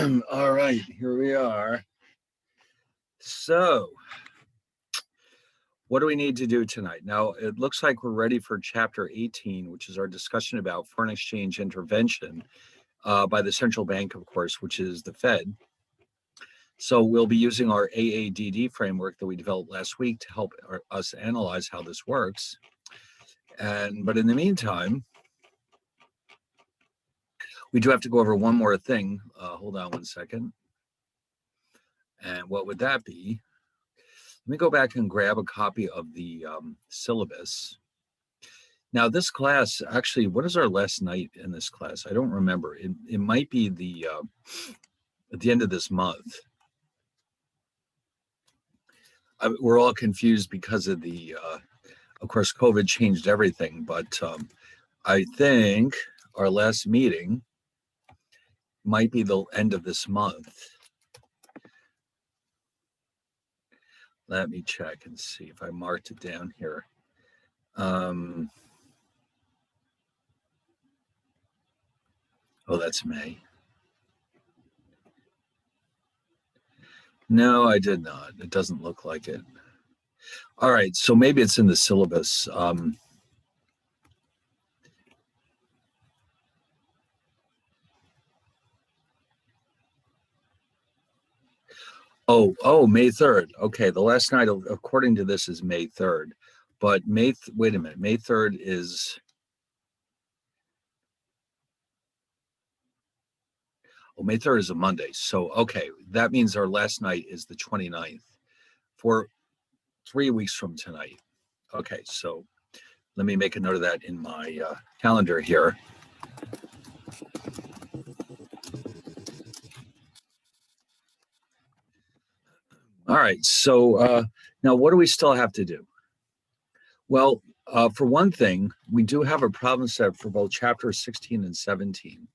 All right, here we are. So, what do we need to do tonight? Now, it looks like we're ready for chapter 18, which is our discussion about foreign exchange intervention by the central bank, of course, which is the Fed. So, we'll be using our AADD framework that we developed last week to help us analyze how this works. But in the meantime, we do have to go over one more thing. Hold on one second. And what would that be? Let me go back and grab a copy of the syllabus. Now, this class, actually, what is our last night in this class? I don't remember. It might be at the end of this month. We're all confused because of of course, COVID changed everything. But I think our last meeting might be the end of this month. Let me check and see if I marked it down here. Oh, that's May. No, I did not. It doesn't look like it. All right, so maybe it's in the syllabus. Oh, May 3rd. Okay, the last night, according to this, is May 3rd. But wait a minute, May 3rd is... Oh, May 3rd is a Monday. So, okay, that means our last night is the 29th for 3 weeks from tonight. Okay, so let me make a note of that in my calendar here. All right, so now what do we still have to do? Well, for one thing, we do have a problem set for both chapters 16 and 17,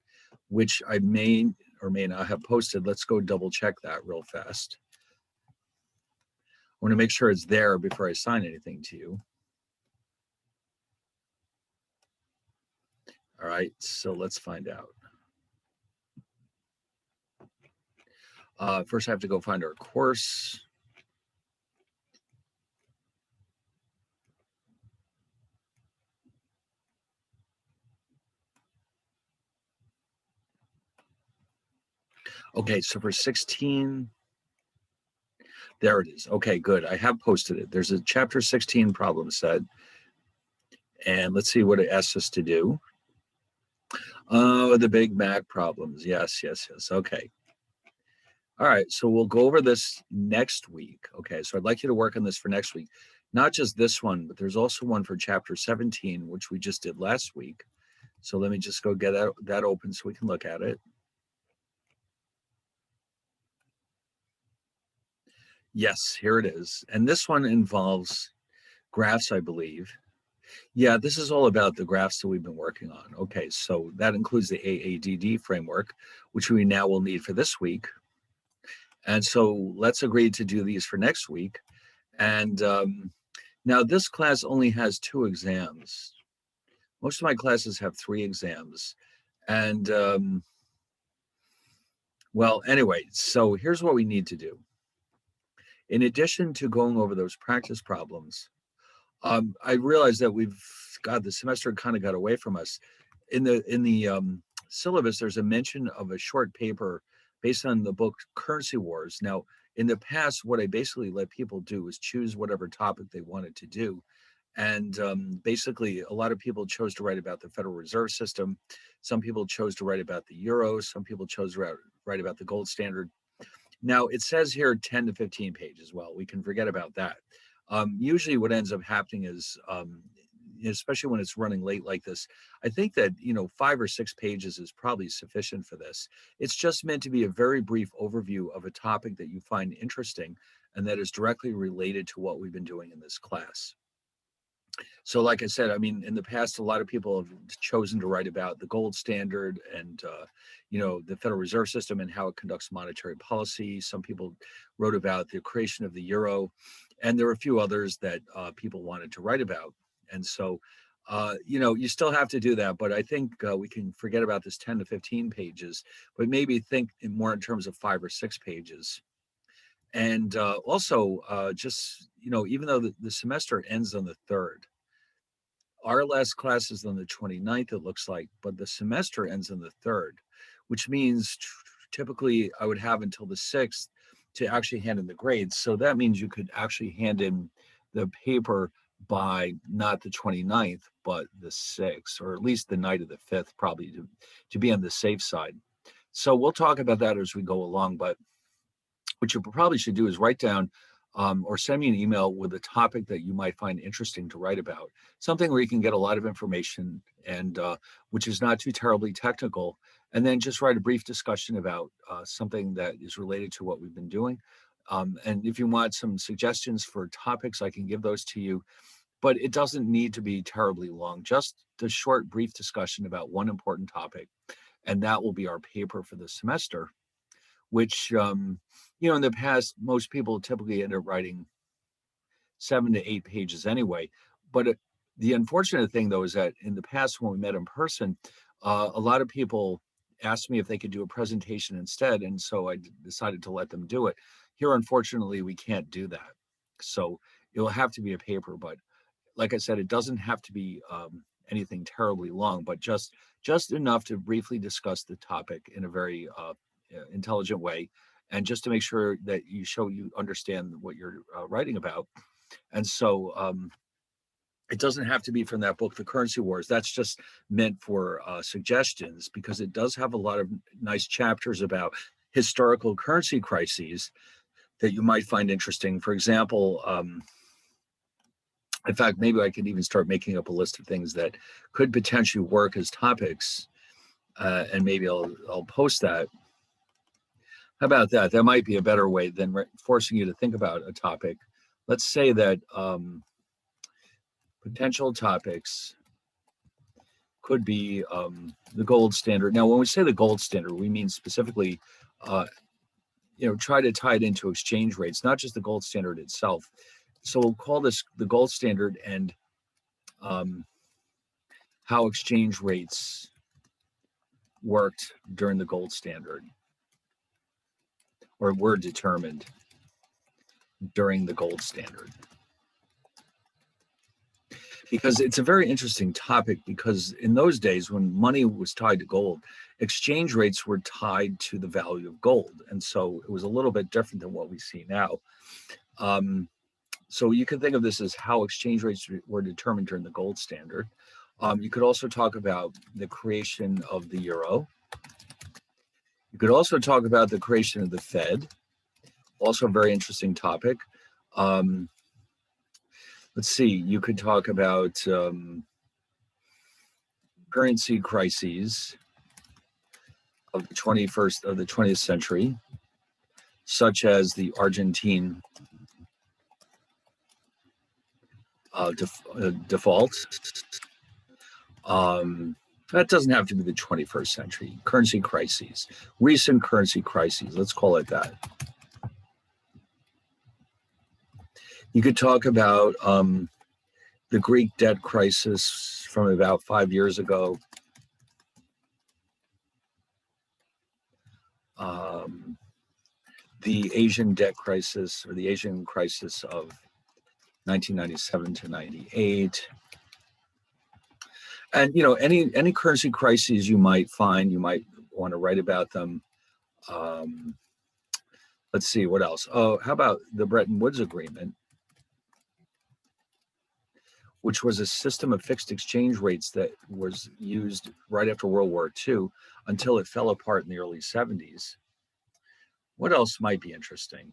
which I may or may not have posted. Let's go double check that real fast. I want to make sure it's there before I sign anything to you. All right, so let's find out. First, I have to go find our course. Okay, so for 16, there it is. Okay, good. I have posted it. There's a chapter 16 problem set. And let's see what it asks us to do. Oh, the Big Mac problems. Yes. Okay. All right, so we'll go over this next week. Okay, so I'd like you to work on this for next week. Not just this one, but there's also one for chapter 17, which we just did last week. So let me just go get that open so we can look at it. Yes, here it is. And this one involves graphs, I believe. Yeah, this is all about the graphs that we've been working on. Okay, so that includes the AADD framework, which we now will need for this week. And so let's agree to do these for next week. And now this class only has 2 exams. Most of my classes have 3 exams. And well, anyway, so here's what we need to do. In addition to going over those practice problems, I realized that the semester kind of got away from us. In the syllabus, there's a mention of a short paper based on the book Currency Wars. Now, in the past, what I basically let people do was choose whatever topic they wanted to do. And basically, a lot of people chose to write about the Federal Reserve System. Some people chose to write about the euro. Some people chose to write about the gold standard. Now, it says here 10 to 15 pages. Well, we can forget about that. Usually what ends up happening is, especially when it's running late like this, I think that, 5 or 6 pages is probably sufficient for this. It's just meant to be a very brief overview of a topic that you find interesting and that is directly related to what we've been doing in this class. So like I said, I mean, in the past, a lot of people have chosen to write about the gold standard and, the Federal Reserve System and how it conducts monetary policy. Some people wrote about the creation of the euro, and there were a few others that people wanted to write about. And so You still have to do that, but I think we can forget about this 10 to 15 pages, but maybe think more in terms of 5 or 6 pages. And also, just, even though the semester ends on the 3rd, our last class is on the 29th, it looks like, but the semester ends on the 3rd, which means typically I would have until the 6th to actually hand in the grades. So that means you could actually hand in the paper by not the 29th, but the 6th, or at least the night of the 5th, probably to be on the safe side. So we'll talk about that as we go along, but what you probably should do is write down or send me an email with a topic that you might find interesting to write about, something where you can get a lot of information and which is not too terribly technical, and then just write a brief discussion about something that is related to what we've been doing. And if you want some suggestions for topics, I can give those to you, but it doesn't need to be terribly long, just a short, brief discussion about one important topic, and that will be our paper for the semester, which, in the past, most people typically end up writing 7 to 8 pages anyway. But the unfortunate thing, though, is that in the past, when we met in person, a lot of people asked me if they could do a presentation instead. And so I decided to let them do it. Here, unfortunately, we can't do that. So it'll have to be a paper. But like I said, it doesn't have to be anything terribly long, but just enough to briefly discuss the topic in a very intelligent way, and just to make sure that you understand what you're writing about. And so it doesn't have to be from that book, The Currency Wars. That's just meant for suggestions, because it does have a lot of nice chapters about historical currency crises that you might find interesting. For example, in fact, maybe I could even start making up a list of things that could potentially work as topics, and maybe I'll post that. How about that? That might be a better way than forcing you to think about a topic. Let's say that potential topics could be the gold standard. Now, when we say the gold standard, we mean specifically, try to tie it into exchange rates, not just the gold standard itself. So we'll call this the gold standard, and how exchange rates worked during the gold standard, or were determined during the gold standard. Because it's a very interesting topic, because in those days when money was tied to gold, exchange rates were tied to the value of gold. And so it was a little bit different than what we see now. So you can think of this as how exchange rates were determined during the gold standard. You could also talk about the creation of the euro. You could also talk about the creation of the Fed, also a very interesting topic. Let's see, you could talk about currency crises of the 20th century, such as the Argentine default. That doesn't have to be the 21st century. Currency crises, recent currency crises, let's call it that. You could talk about the Greek debt crisis from about 5 years ago. The Asian debt crisis, or the Asian crisis of 1997 to 98. And, any currency crises you might find, you might want to write about them. Let's see, what else? Oh, how about the Bretton Woods Agreement, which was a system of fixed exchange rates that was used right after World War II until it fell apart in the early 70s. What else might be interesting?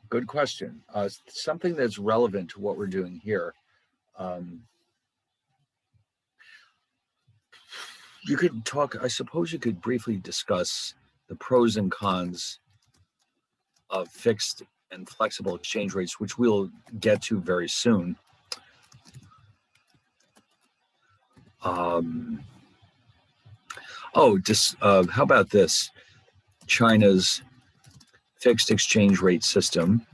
Good question. Something that's relevant to what we're doing here. You could talk, I suppose you could briefly discuss the pros and cons of fixed and flexible exchange rates, which we'll get to very soon. How about this? China's fixed exchange rate system.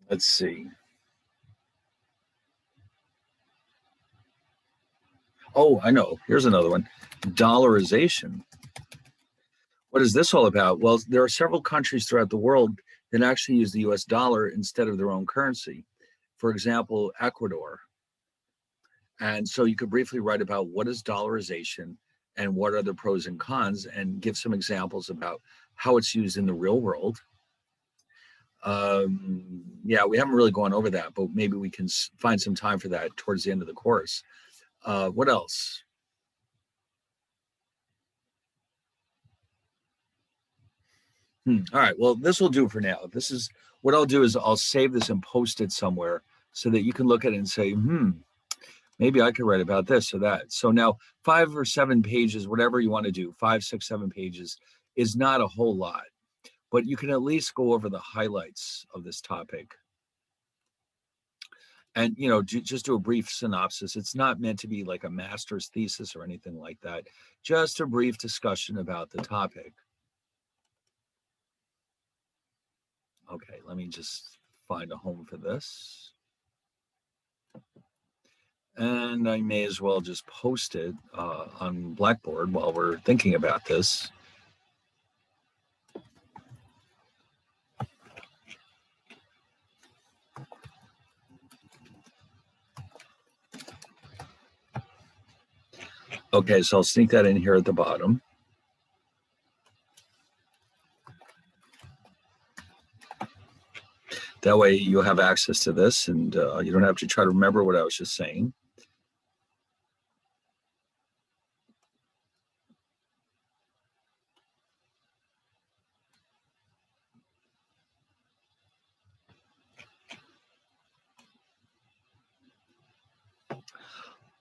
Let's see. Oh, I know. Here's another one. Dollarization. What is this all about? Well, there are several countries throughout the world that actually use the US dollar instead of their own currency. For example, Ecuador. And so you could briefly write about what is dollarization and what are the pros and cons, and give some examples about how it's used in the real world. Yeah, we haven't really gone over that, but maybe we can find some time for that towards the end of the course. What else? All right. Well, this will do for now. This is what I'll do is I'll save this and post it somewhere so that you can look at it and say, maybe I could write about this or that. So now 5 or 7 pages, whatever you want to do, 5, 6, 7 pages is not a whole lot, but you can at least go over the highlights of this topic. And, just do a brief synopsis. It's not meant to be like a master's thesis or anything like that. Just a brief discussion about the topic. Okay, let me just find a home for this. And I may as well just post it on Blackboard while we're thinking about this. Okay, so I'll sneak that in here at the bottom. That way you'll have access to this and you don't have to try to remember what I was just saying.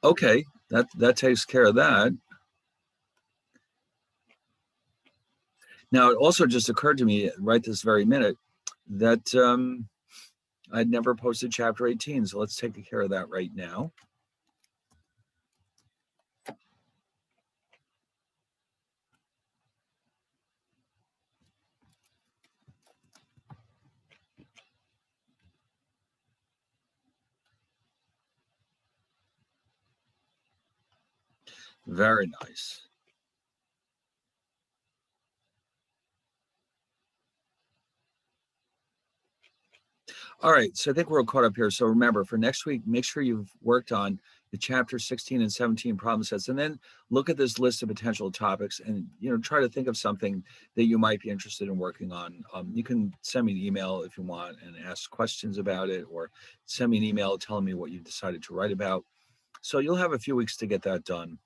Okay, that takes care of that. Now, it also just occurred to me right this very minute that I'd never posted chapter 18, so let's take care of that right now. Very nice. All right, so I think we're all caught up here. So remember, for next week, make sure you've worked on the chapter 16 and 17 problem sets, and then look at this list of potential topics and try to think of something that you might be interested in working on. You can send me an email if you want and ask questions about it, or send me an email telling me what you've decided to write about. So you'll have a few weeks to get that done.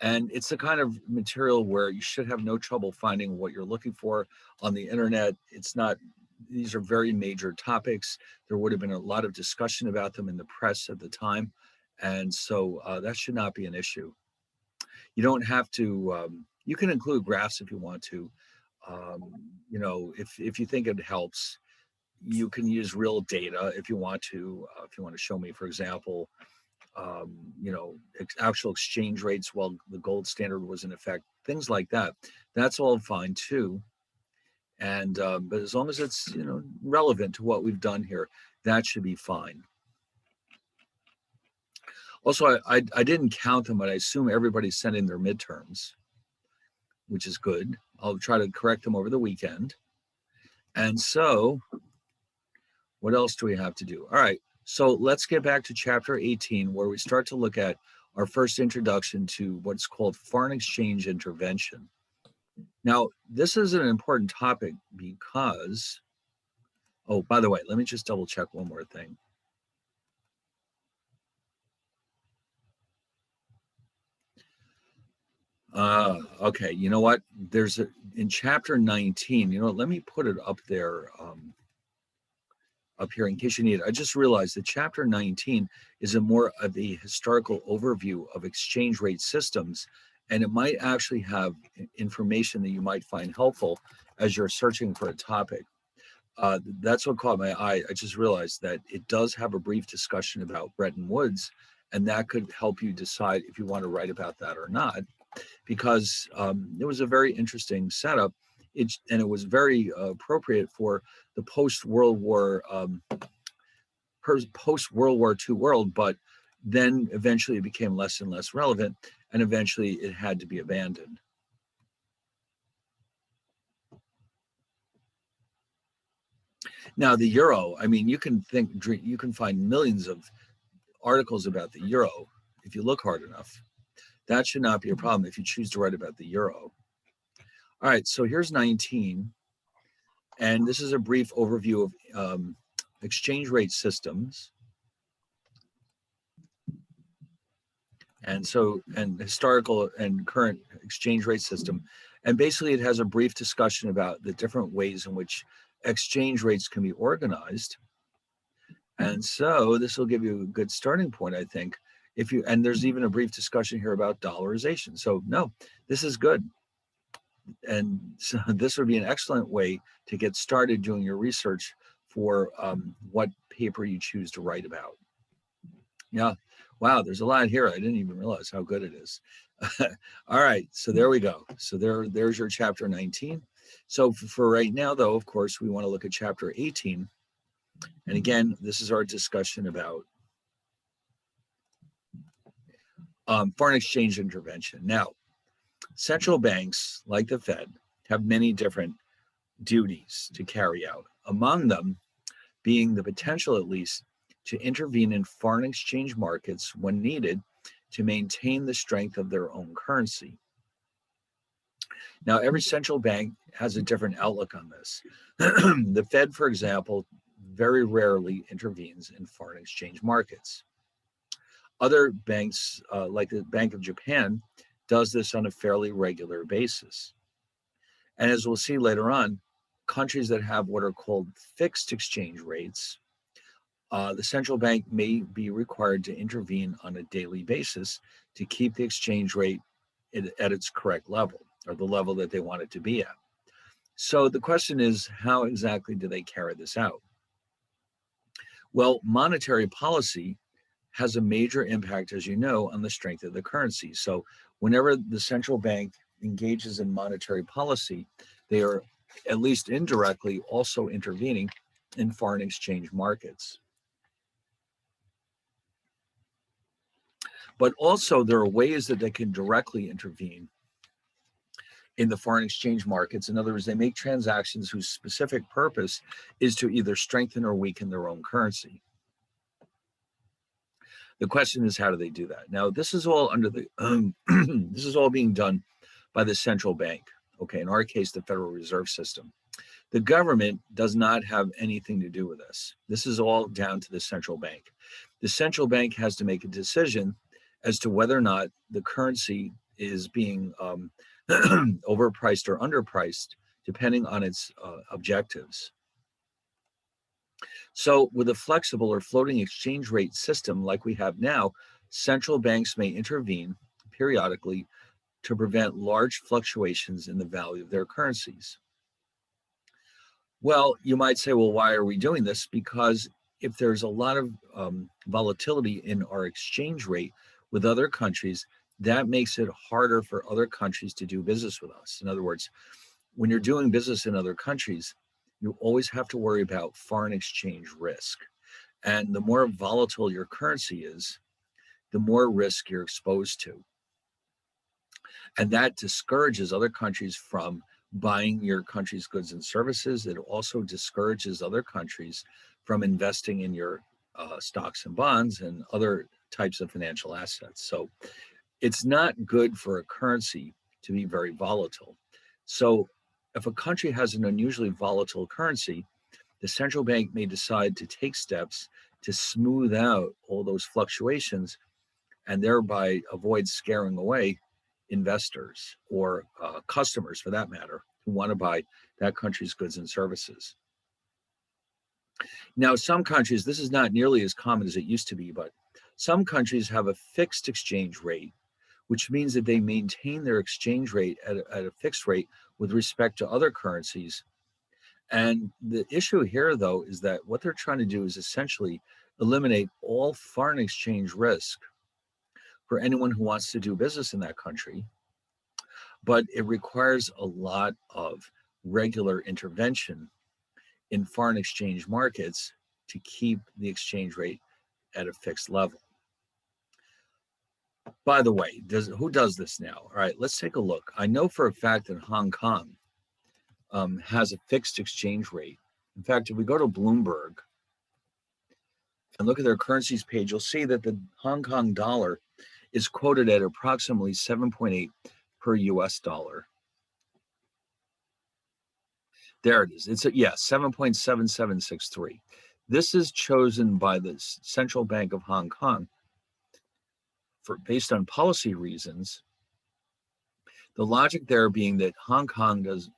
And it's the kind of material where you should have no trouble finding what you're looking for on the internet. These are very major topics. There would have been a lot of discussion about them in the press at the time. And so that should not be an issue. You don't have to, you can include graphs if you want to. If you think it helps, you can use real data if you want to. If you want to show me, for example, actual exchange rates while the gold standard was in effect, things like that. That's all fine too. And but as long as it's relevant to what we've done here, that should be fine. Also, I didn't count them, but I assume everybody's sending their midterms, which is good. I'll try to correct them over the weekend. And so, what else do we have to do? All right. So let's get back to chapter 18, where we start to look at our first introduction to what's called foreign exchange intervention. Now, this is an important topic because, oh, by the way, let me just double check one more thing. Okay, you know what? In chapter 19, let me put it up there, up here in case you need it. I just realized that chapter 19 is a more of a historical overview of exchange rate systems, and it might actually have information that you might find helpful as you're searching for a topic. That's what caught my eye. I just realized that it does have a brief discussion about Bretton Woods And that could help you decide if you want to write about that or not, because it was a very interesting setup. And it was very appropriate for the post-World War post-World War II world, but then eventually it became less and less relevant, and eventually it had to be abandoned. Now the euro, I mean, you can find millions of articles about the euro if you look hard enough. That should not be a problem if you choose to write about the euro. All right, so here's 19, and this is a brief overview of exchange rate systems. And historical and current exchange rate system. And basically it has a brief discussion about the different ways in which exchange rates can be organized. And so this will give you a good starting point, I think. And there's even a brief discussion here about dollarization. So no, this is good. And so this would be an excellent way to get started doing your research for what paper you choose to write about. Yeah. Wow, there's a lot here. I didn't even realize how good it is. All right, so there we go. So there's your chapter 19. So for right now, though, of course, we want to look at chapter 18. And again, this is our discussion about foreign exchange intervention. Now, central banks, like the Fed, have many different duties to carry out. Among them being the potential, at least, to intervene in foreign exchange markets when needed to maintain the strength of their own currency. Now, every central bank has a different outlook on this. The Fed, for example, very rarely intervenes in foreign exchange markets. Other banks, like the Bank of Japan, does this on a fairly regular basis. And as we'll see later on, countries that have what are called fixed exchange rates, the central bank may be required to intervene on a daily basis to keep the exchange rate at its correct level, or the level that they want it to be at. So the question is, how exactly do they carry this out? Well, monetary policy has a major impact, as you know, on the strength of the currency. So whenever the central bank engages in monetary policy, they are, at least indirectly, also intervening in foreign exchange markets. But also there are ways that they can directly intervene in the foreign exchange markets. In other words, they make transactions whose specific purpose is to either strengthen or weaken their own currency. The question is, how do they do that? Now, this is all under the, this is all being done by the central bank. Okay, in our case, the Federal Reserve System. The government does not have anything to do with this. This is all down to the central bank. The central bank has to make a decision as to whether or not the currency is being overpriced or underpriced, depending on its objectives. So with a flexible or floating exchange rate system like we have now, central banks may intervene periodically to prevent large fluctuations in the value of their currencies. Well, you might say, well, why are we doing this? Because if there's a lot of volatility in our exchange rate with other countries, that makes it harder for other countries to do business with us. In other words, when you're doing business in other countries, you always have to worry about foreign exchange risk. And the more volatile your currency is, the more risk you're exposed to. And that discourages other countries from buying your country's goods and services. It also discourages other countries from investing in your stocks and bonds and other types of financial assets. So it's not good for a currency to be very volatile. So if a country has an unusually volatile currency, the central bank may decide to take steps to smooth out all those fluctuations and thereby avoid scaring away investors or customers, for that matter, who want to buy that country's goods and services. Now, some countries, this is not nearly as common as it used to be, but some countries have a fixed exchange rate, which means that they maintain their exchange rate at a fixed rate with respect to other currencies. And the issue here, though, is that what they're trying to do is essentially eliminate all foreign exchange risk for anyone who wants to do business in that country, but it requires a lot of regular intervention in foreign exchange markets to keep the exchange rate at a fixed level. By the way, who does this now? All right, let's take a look. I know for a fact that Hong Kong has a fixed exchange rate. In fact, if we go to Bloomberg and look at their currencies page, you'll see that the Hong Kong dollar is quoted at approximately 7.8 per US dollar. There it is. It's 7.7763. This is chosen by the Central Bank of Hong Kong based on policy reasons. The logic there being that Hong Kong does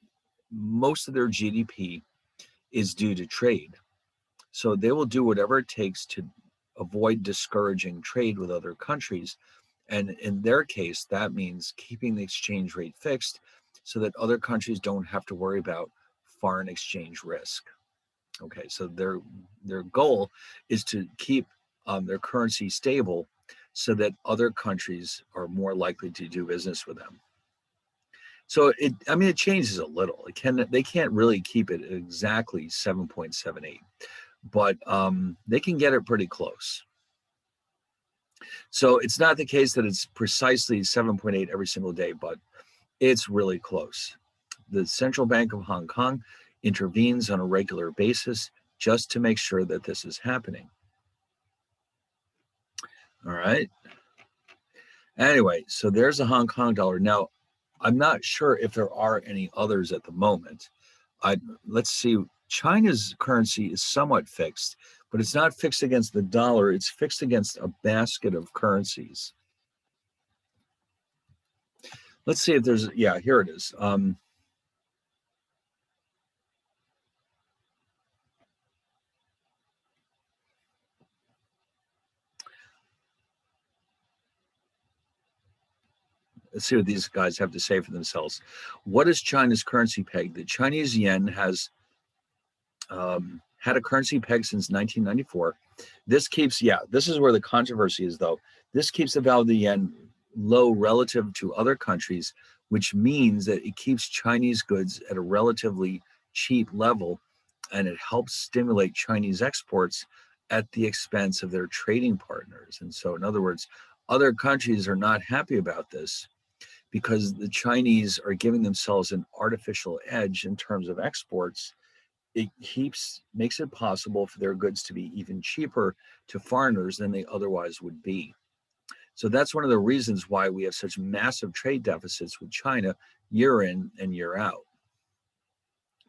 most of their GDP is due to trade. So they will do whatever it takes to avoid discouraging trade with other countries. And in their case, that means keeping the exchange rate fixed so that other countries don't have to worry about foreign exchange risk. Okay, so their goal is to keep their currency stable so that other countries are more likely to do business with them. So it changes a little. They can't really keep it exactly 7.78, but they can get it pretty close. So it's not the case that it's precisely 7.8 every single day, but it's really close. The Central Bank of Hong Kong intervenes on a regular basis just to make sure that this is happening. All right. Anyway, so there's a Hong Kong dollar. Now, I'm not sure if there are any others at the moment. Let's see. China's currency is somewhat fixed, but it's not fixed against the dollar. It's fixed against a basket of currencies. Let's see if there's, here it is. Let's see what these guys have to say for themselves. What is China's currency peg? The Chinese yen has had a currency peg since 1994. This is where the controversy is, though. This keeps the value of the yen low relative to other countries, which means that it keeps Chinese goods at a relatively cheap level, and it helps stimulate Chinese exports at the expense of their trading partners. And so, in other words, other countries are not happy about this because the Chinese are giving themselves an artificial edge in terms of exports. It makes it possible for their goods to be even cheaper to foreigners than they otherwise would be. So that's one of the reasons why we have such massive trade deficits with China year in and year out,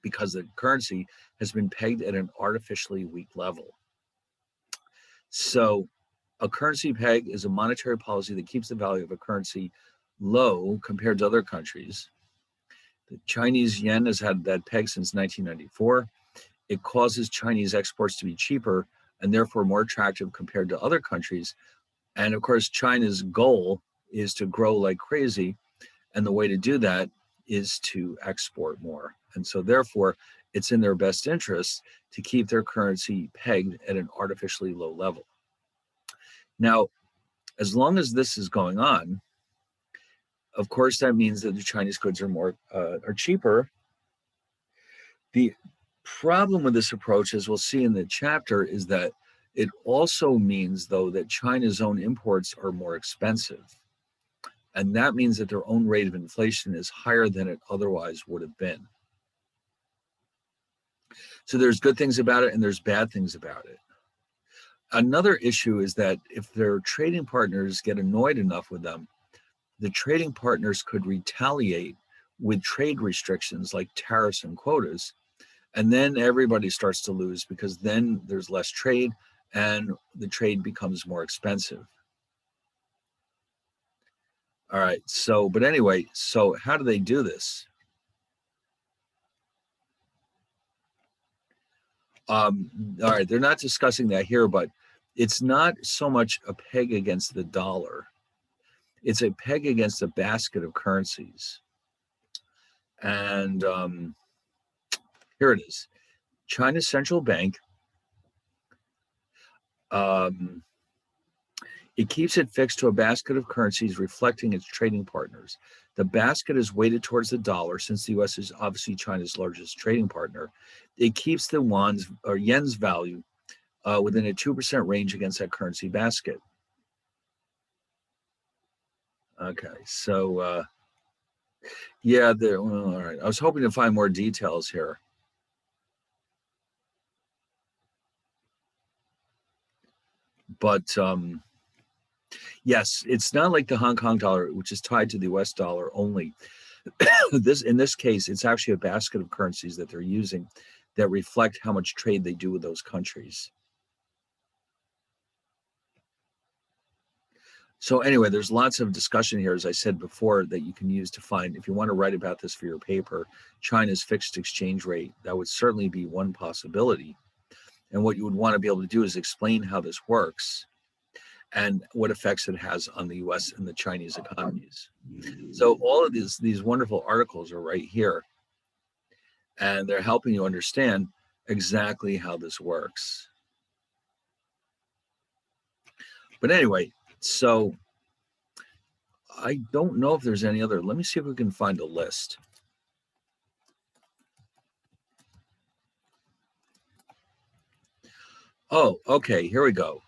because the currency has been pegged at an artificially weak level. So a currency peg is a monetary policy that keeps the value of a currency low compared to other countries. The Chinese yen has had that peg since 1994. It causes Chinese exports to be cheaper and therefore more attractive compared to other countries. And of course, China's goal is to grow like crazy. And the way to do that is to export more. And so therefore, it's in their best interest to keep their currency pegged at an artificially low level. Now, as long as this is going on, of course, that means that the Chinese goods are cheaper. The problem with this approach, as we'll see in the chapter, is that it also means, though, that China's own imports are more expensive. And that means that their own rate of inflation is higher than it otherwise would have been. So there's good things about it and there's bad things about it. Another issue is that if their trading partners get annoyed enough with them, the trading partners could retaliate with trade restrictions like tariffs and quotas. And then everybody starts to lose because then there's less trade and the trade becomes more expensive. All right. So how do they do this? All right. They're not discussing that here, but it's not so much a peg against the dollar. It's a peg against a basket of currencies. And here it is. China's central bank It keeps it fixed to a basket of currencies reflecting its trading partners. The basket is weighted towards the dollar since the US is obviously China's largest trading partner. It keeps the yuan's or yen's value within a 2% range against that currency basket. Okay, so yeah, well, all right. I was hoping to find more details here. But yes, it's not like the Hong Kong dollar, which is tied to the US dollar only. In this case, it's actually a basket of currencies that they're using that reflect how much trade they do with those countries. So anyway, there's lots of discussion here, as I said before, that you can use to find, if you want to write about this for your paper, China's fixed exchange rate. That would certainly be one possibility. And what you would want to be able to do is explain how this works and what effects it has on the US and the Chinese economies. So all of these wonderful articles are right here, and they're helping you understand exactly how this works. But anyway, so I don't know if there's any other. Let me see if we can find a list. Oh, okay, here we go.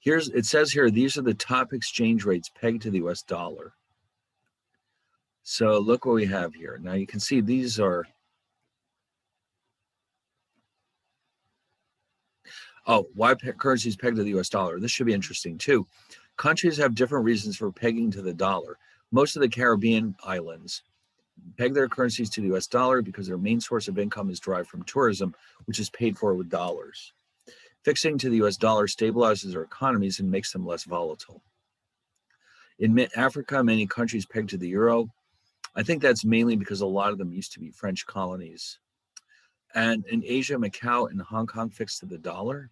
It says here, these are the top exchange rates pegged to the US dollar. So look what we have here. Now you can see these are, why currencies pegged to the US dollar. This should be interesting too. Countries have different reasons for pegging to the dollar. Most of the Caribbean islands peg their currencies to the US dollar because their main source of income is derived from tourism, which is paid for with dollars. Fixing to the US dollar stabilizes their economies and makes them less volatile. In Africa, many countries peg to the euro. I think that's mainly because a lot of them used to be French colonies. And in Asia, Macau and Hong Kong fixed to the dollar.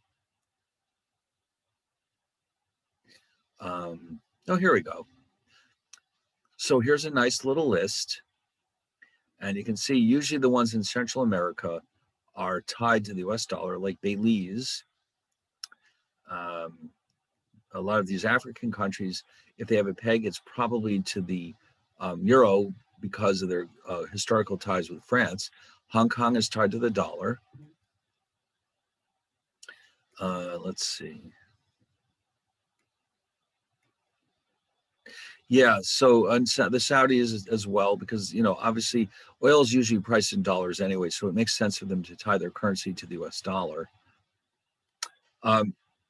Here we go. So here's a nice little list. And you can see usually the ones in Central America are tied to the US dollar, like Belize. A lot of these African countries, if they have a peg, it's probably to the euro because of their historical ties with France. Hong Kong is tied to the dollar. Let's see. Yeah, so the Saudis as well, because obviously oil is usually priced in dollars anyway, so it makes sense for them to tie their currency to the US dollar.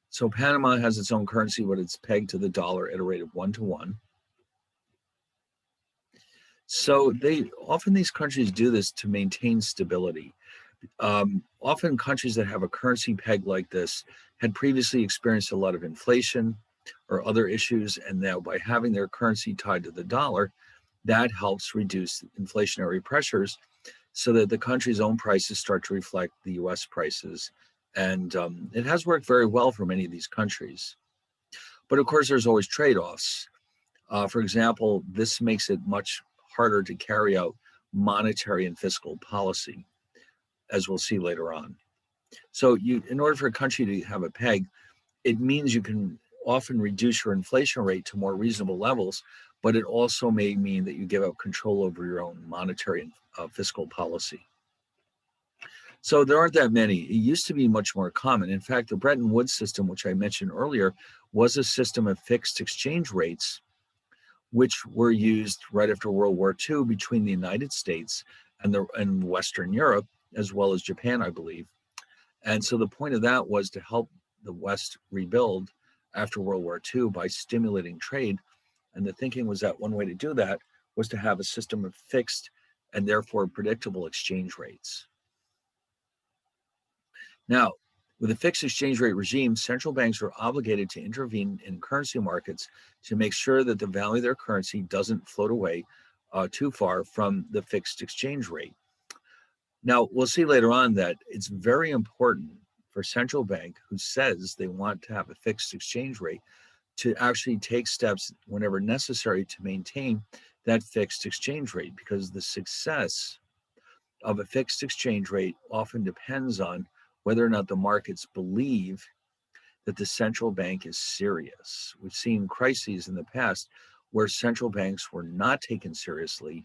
So Panama has its own currency, but it's pegged to the dollar at a rate of 1-to-1. So these countries do this to maintain stability. Often countries that have a currency peg like this had previously experienced a lot of inflation or other issues, and now by having their currency tied to the dollar, that helps reduce inflationary pressures so that the country's own prices start to reflect the US prices. And it has worked very well for many of these countries. But of course, there's always trade-offs. For example, this makes it much harder to carry out monetary and fiscal policy, as we'll see later on. So in order for a country to have a peg, it means you can often reduce your inflation rate to more reasonable levels, but it also may mean that you give up control over your own monetary and fiscal policy. So there aren't that many. It used to be much more common. In fact, the Bretton Woods system, which I mentioned earlier, was a system of fixed exchange rates, which were used right after World War II between the United States and Western Europe, as well as Japan, I believe. And so the point of that was to help the West rebuild after World War II by stimulating trade. And the thinking was that one way to do that was to have a system of fixed and therefore predictable exchange rates. Now, with a fixed exchange rate regime, central banks are obligated to intervene in currency markets to make sure that the value of their currency doesn't float away too far from the fixed exchange rate. Now, we'll see later on that it's very important for central bank who says they want to have a fixed exchange rate to actually take steps whenever necessary to maintain that fixed exchange rate, because the success of a fixed exchange rate often depends on whether or not the markets believe that the central bank is serious. We've seen crises in the past where central banks were not taken seriously.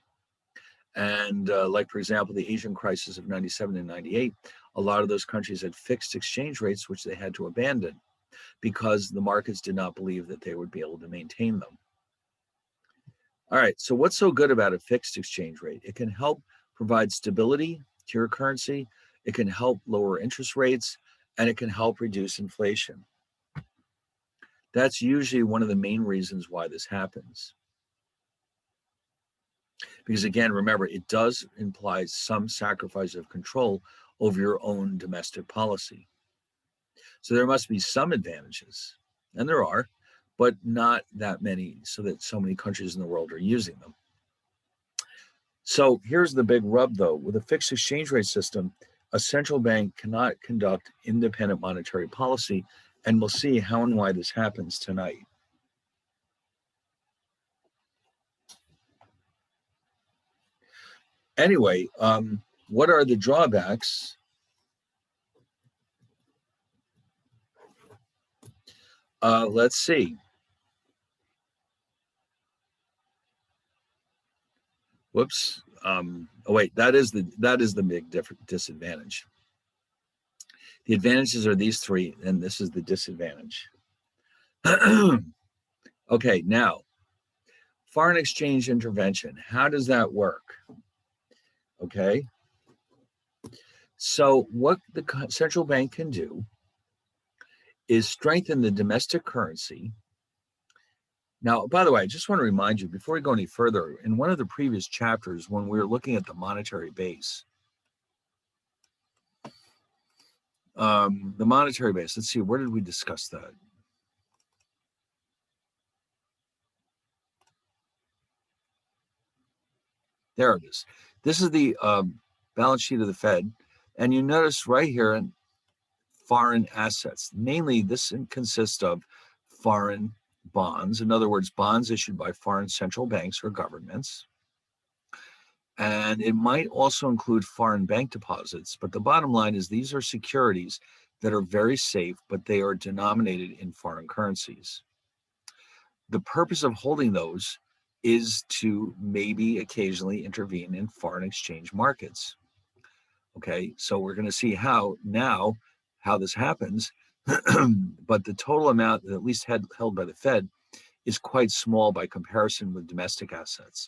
And like, for example, the Asian crisis of 97 and 98, a lot of those countries had fixed exchange rates, which they had to abandon because the markets did not believe that they would be able to maintain them. All right, so what's so good about a fixed exchange rate? It can help provide stability to your currency, it can help lower interest rates, and it can help reduce inflation. That's usually one of the main reasons why this happens. Because again, remember, it does imply some sacrifice of control over your own domestic policy. So there must be some advantages, and there are, but not that many, so that so many countries in the world are using them. So here's the big rub, though. With a fixed exchange rate system, a central bank cannot conduct independent monetary policy, and we'll see how and why this happens tonight. Anyway, what are the drawbacks? Let's see. Whoops. Oh wait, that is the big disadvantage. The advantages are these three, and this is the disadvantage. Okay, now, foreign exchange intervention. How does that work? Okay. So what the central bank can do is strengthen the domestic currency. Now, by the way, I just want to remind you, before we go any further, in one of the previous chapters, when we were looking at the monetary base, let's see, where did we discuss that? There it is. This is the balance sheet of the Fed. And you notice right here in foreign assets, mainly this consists of foreign bonds. In other words, bonds issued by foreign central banks or governments. And it might also include foreign bank deposits. But the bottom line is these are securities that are very safe, but they are denominated in foreign currencies. The purpose of holding those is to maybe occasionally intervene in foreign exchange markets. Okay, so we're going to see how this happens, but the total amount, at least held by the Fed, is quite small by comparison with domestic assets.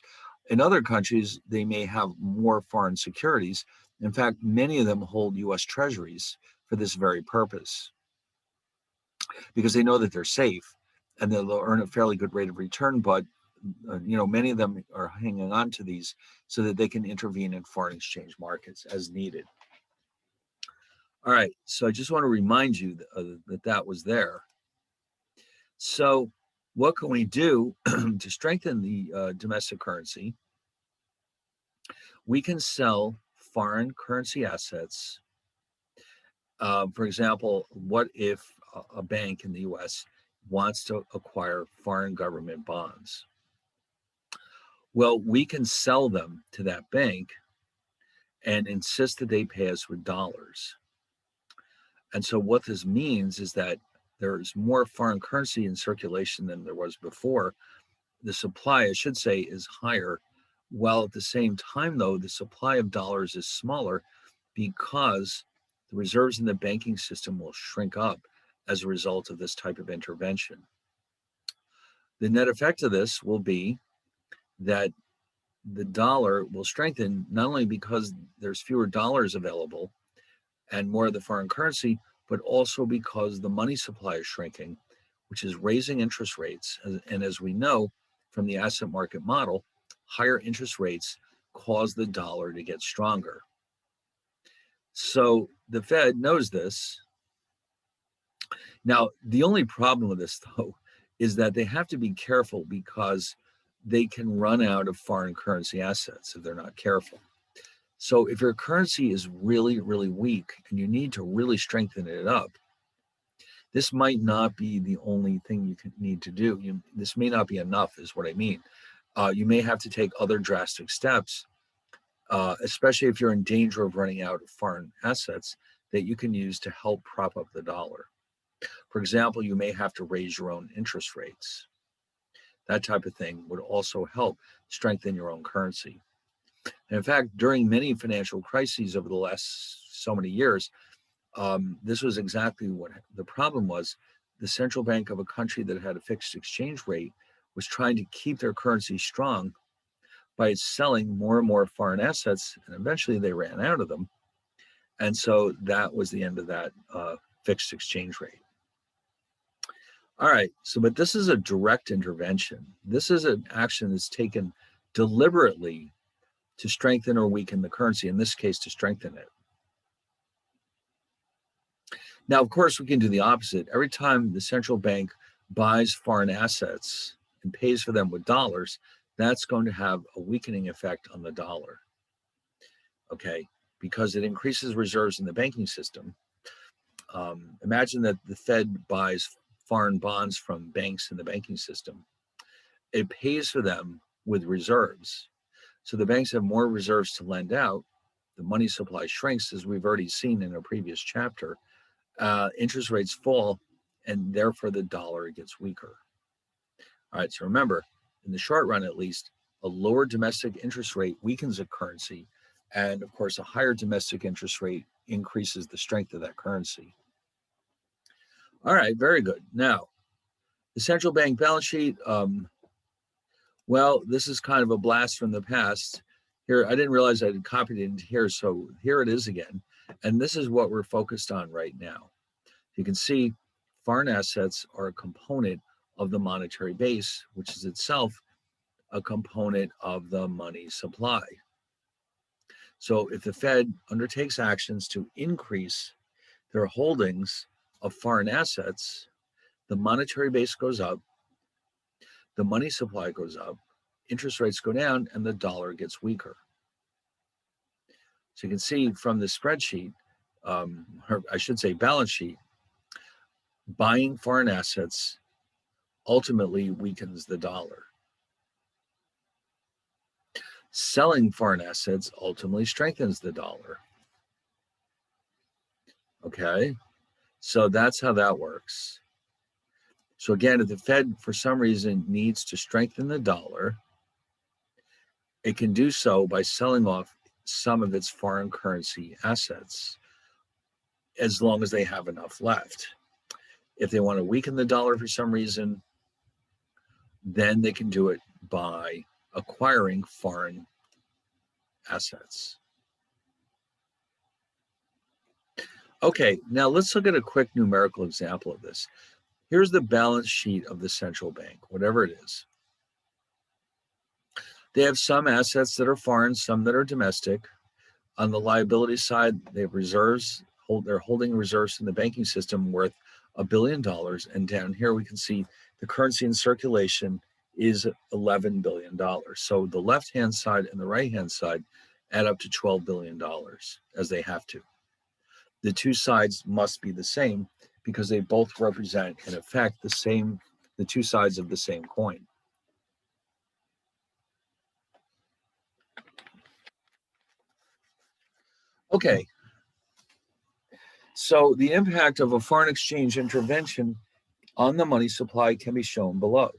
In other countries, they may have more foreign securities. In fact, many of them hold US treasuries for this very purpose because they know that they're safe and they'll earn a fairly good rate of return, but many of them are hanging on to these so that they can intervene in foreign exchange markets as needed. All right, so I just want to remind you that was there. So what can we do to strengthen the domestic currency? We can sell foreign currency assets. For example, what if a bank in the US wants to acquire foreign government bonds? Well, we can sell them to that bank and insist that they pay us with dollars. And so what this means is that there's more foreign currency in circulation than there was before. The supply, I should say, is higher, while at the same time, though, the supply of dollars is smaller because the reserves in the banking system will shrink up as a result of this type of intervention. The net effect of this will be that the dollar will strengthen not only because there's fewer dollars available and more of the foreign currency, but also because the money supply is shrinking, which is raising interest rates. And as we know from the asset market model, higher interest rates cause the dollar to get stronger. So the Fed knows this. Now, the only problem with this, though, is that they have to be careful because they can run out of foreign currency assets if they're not careful. So if your currency is really, really weak and you need to really strengthen it up, this might not be the only thing you need to do. This may not be enough, is what I mean. You may have to take other drastic steps, especially if you're in danger of running out of foreign assets that you can use to help prop up the dollar. For example, you may have to raise your own interest rates. That type of thing would also help strengthen your own currency. And in fact, during many financial crises over the last so many years, this was exactly what the problem was. The central bank of a country that had a fixed exchange rate was trying to keep their currency strong by selling more and more foreign assets, and eventually they ran out of them. And so that was the end of that fixed exchange rate. All right, so but this is a direct intervention. This is an action that's taken deliberately to strengthen or weaken the currency, in this case, to strengthen it. Now, of course, we can do the opposite. Every time the central bank buys foreign assets and pays for them with dollars, that's going to have a weakening effect on the dollar, okay, because it increases reserves in the banking system. Imagine that the Fed buys foreign bonds from banks in the banking system. It pays for them with reserves. So the banks have more reserves to lend out. The money supply shrinks, as we've already seen in a previous chapter. Interest rates fall, and therefore the dollar gets weaker. All right, so remember, in the short run at least, a lower domestic interest rate weakens a currency, and of course, a higher domestic interest rate increases the strength of that currency. All right, very good. Now, the central bank balance sheet, well, this is kind of a blast from the past. Here, I didn't realize I had copied it into here, so here it is again. And this is what we're focused on right now. You can see foreign assets are a component of the monetary base, which is itself a component of the money supply. So if the Fed undertakes actions to increase their holdings of foreign assets, the monetary base goes up, the money supply goes up, interest rates go down, and the dollar gets weaker. So you can see from the spreadsheet, or I should say balance sheet, buying foreign assets ultimately weakens the dollar. Selling foreign assets ultimately strengthens the dollar. Okay, so that's how that works. So again, if the Fed for some reason needs to strengthen the dollar, it can do so by selling off some of its foreign currency assets, as long as they have enough left. If they want to weaken the dollar for some reason, then they can do it by acquiring foreign assets. Okay, now let's look at a quick numerical example of this. Here's the balance sheet of the central bank, whatever it is. They have some assets that are foreign, some that are domestic. On the liability side, they have reserves. They're holding reserves in the banking system worth $1 billion. And down here we can see the currency in circulation is $11 billion. So the left-hand side and the right-hand side add up to $12 billion, as they have to. The two sides must be the same because they both represent, in effect, the two sides of the same coin. Okay, so the impact of a foreign exchange intervention on the money supply can be shown below.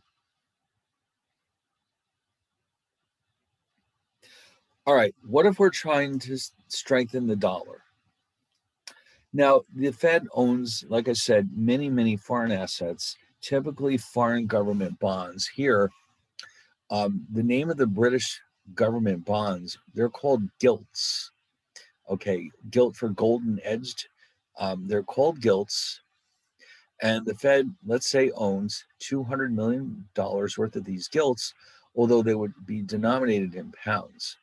All right, what if we're trying to strengthen the dollar? Now, the Fed owns, like I said, many, many foreign assets, typically foreign government bonds. Here, the name of the British government bonds, they're called gilts. Okay, gilt for golden edged. They're called gilts. And the Fed, let's say, owns $200 million worth of these gilts, although they would be denominated in pounds,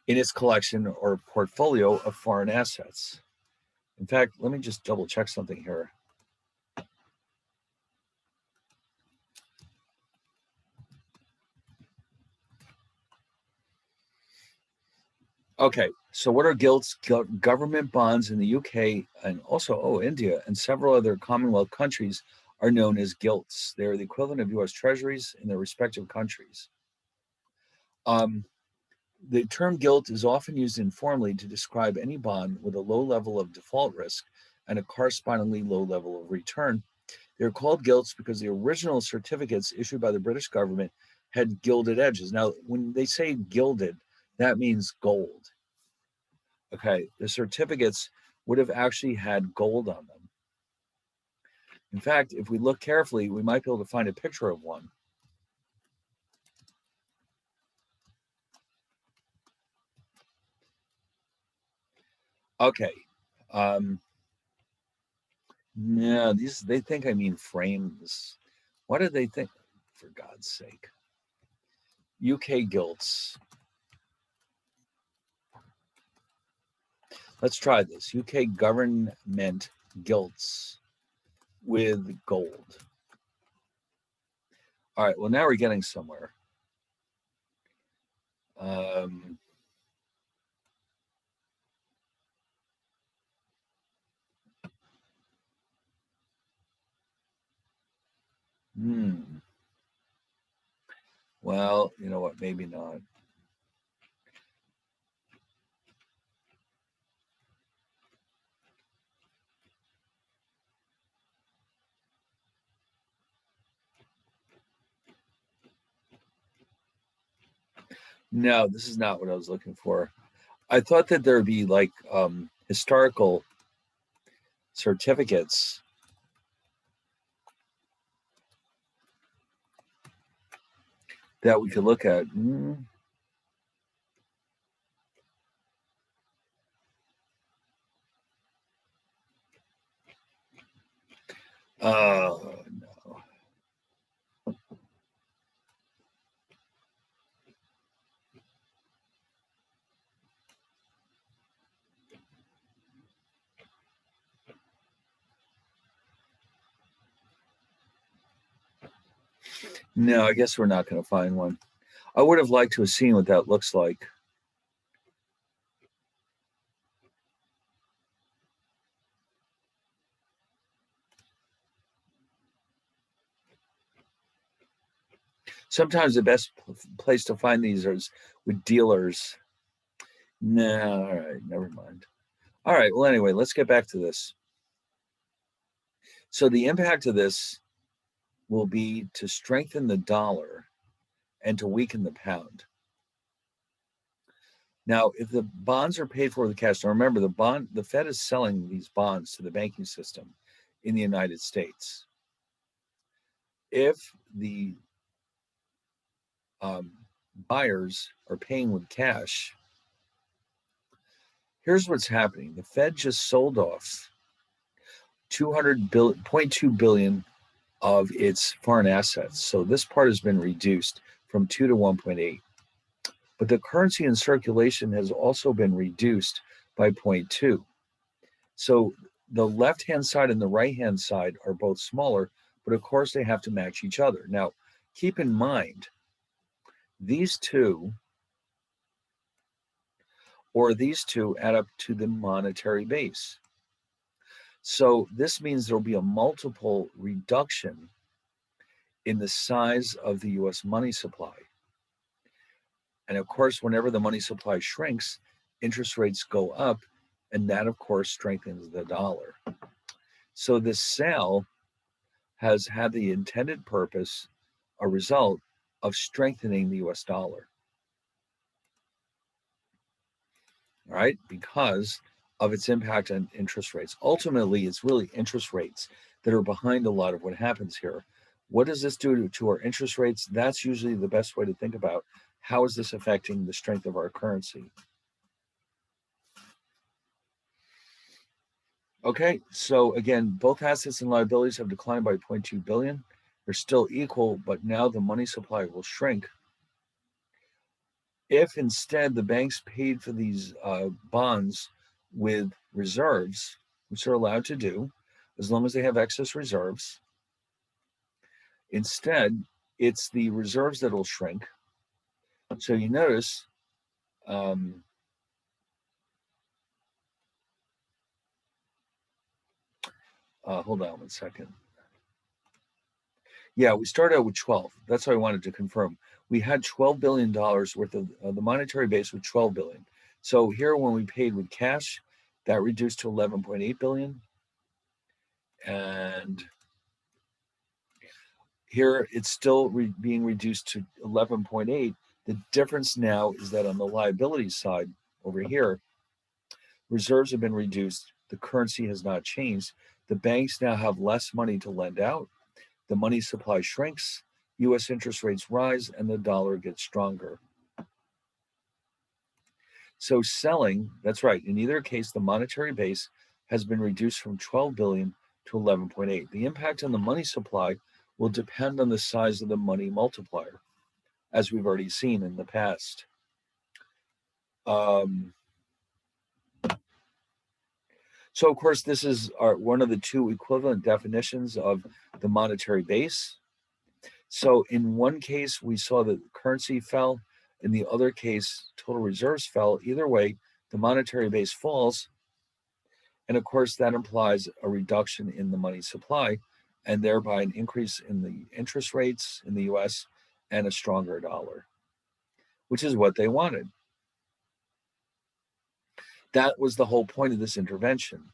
in its collection or portfolio of foreign assets. In fact, let me just double check something here. Okay, so what are gilts? Government bonds in the UK and also, India and several other Commonwealth countries are known as gilts. They're the equivalent of US treasuries in their respective countries. The term gilt is often used informally to describe any bond with a low level of default risk and a correspondingly low level of return. They're called gilts because the original certificates issued by the British government had gilded edges. Now, when they say gilded, that means gold. Okay, the certificates would have actually had gold on them. In fact, if we look carefully, we might be able to find a picture of one. Okay. No, they think I mean frames. What do they think? For God's sake. UK gilts. Let's try this. UK government gilts with gold. All right, well, now we're getting somewhere. Well, you know what? Maybe not. No, this is not what I was looking for. I thought that there would be like historical certificates that we could look at. No. No, I guess we're not going to find one. I would have liked to have seen what that looks like. Sometimes the best place to find these is with dealers. No, all right, never mind. All right, well, anyway, let's get back to this. So the impact of this will be to strengthen the dollar and to weaken the pound. Now, if the bonds are paid for with cash, now remember the Fed is selling these bonds to the banking system in the United States. If the buyers are paying with cash, here's what's happening. The Fed just sold off 200.2 billion of its foreign assets. So this part has been reduced from 2 to 1.8. But the currency in circulation has also been reduced by 0.2. So the left-hand side and the right-hand side are both smaller, but of course they have to match each other. Now, keep in mind, these two add up to the monetary base. So this means there'll be a multiple reduction in the size of the US money supply. And of course, whenever the money supply shrinks, interest rates go up, and that, of course, strengthens the dollar. So this sale has had the intended purpose, a result of strengthening the US dollar. All right, because of its impact on interest rates. Ultimately, it's really interest rates that are behind a lot of what happens here. What does this do to our interest rates? That's usually the best way to think about how is this affecting the strength of our currency. Okay, so again, both assets and liabilities have declined by 0.2 billion. They're still equal, but now the money supply will shrink. If instead the banks paid for these bonds with reserves, which they're allowed to do, as long as they have excess reserves, instead, it's the reserves that will shrink. So you notice hold on one second. Yeah, we started out with 12. That's what I wanted to confirm. We had $12 billion worth of the monetary base with 12 billion. So here, when we paid with cash, that reduced to 11.8 billion. And here it's still being reduced to 11.8. The difference now is that on the liability side over here, reserves have been reduced. The currency has not changed. The banks now have less money to lend out. The money supply shrinks, US interest rates rise, and the dollar gets stronger. So selling, that's right, in either case, the monetary base has been reduced from 12 billion to 11.8. The impact on the money supply will depend on the size of the money multiplier, as we've already seen in the past. So, of course, this is one of the two equivalent definitions of the monetary base. So, in one case, we saw that currency fell. In the other case, total reserves fell. Either way, the monetary base falls. And of course, that implies a reduction in the money supply and thereby an increase in the interest rates in the US and a stronger dollar, which is what they wanted. That was the whole point of this intervention.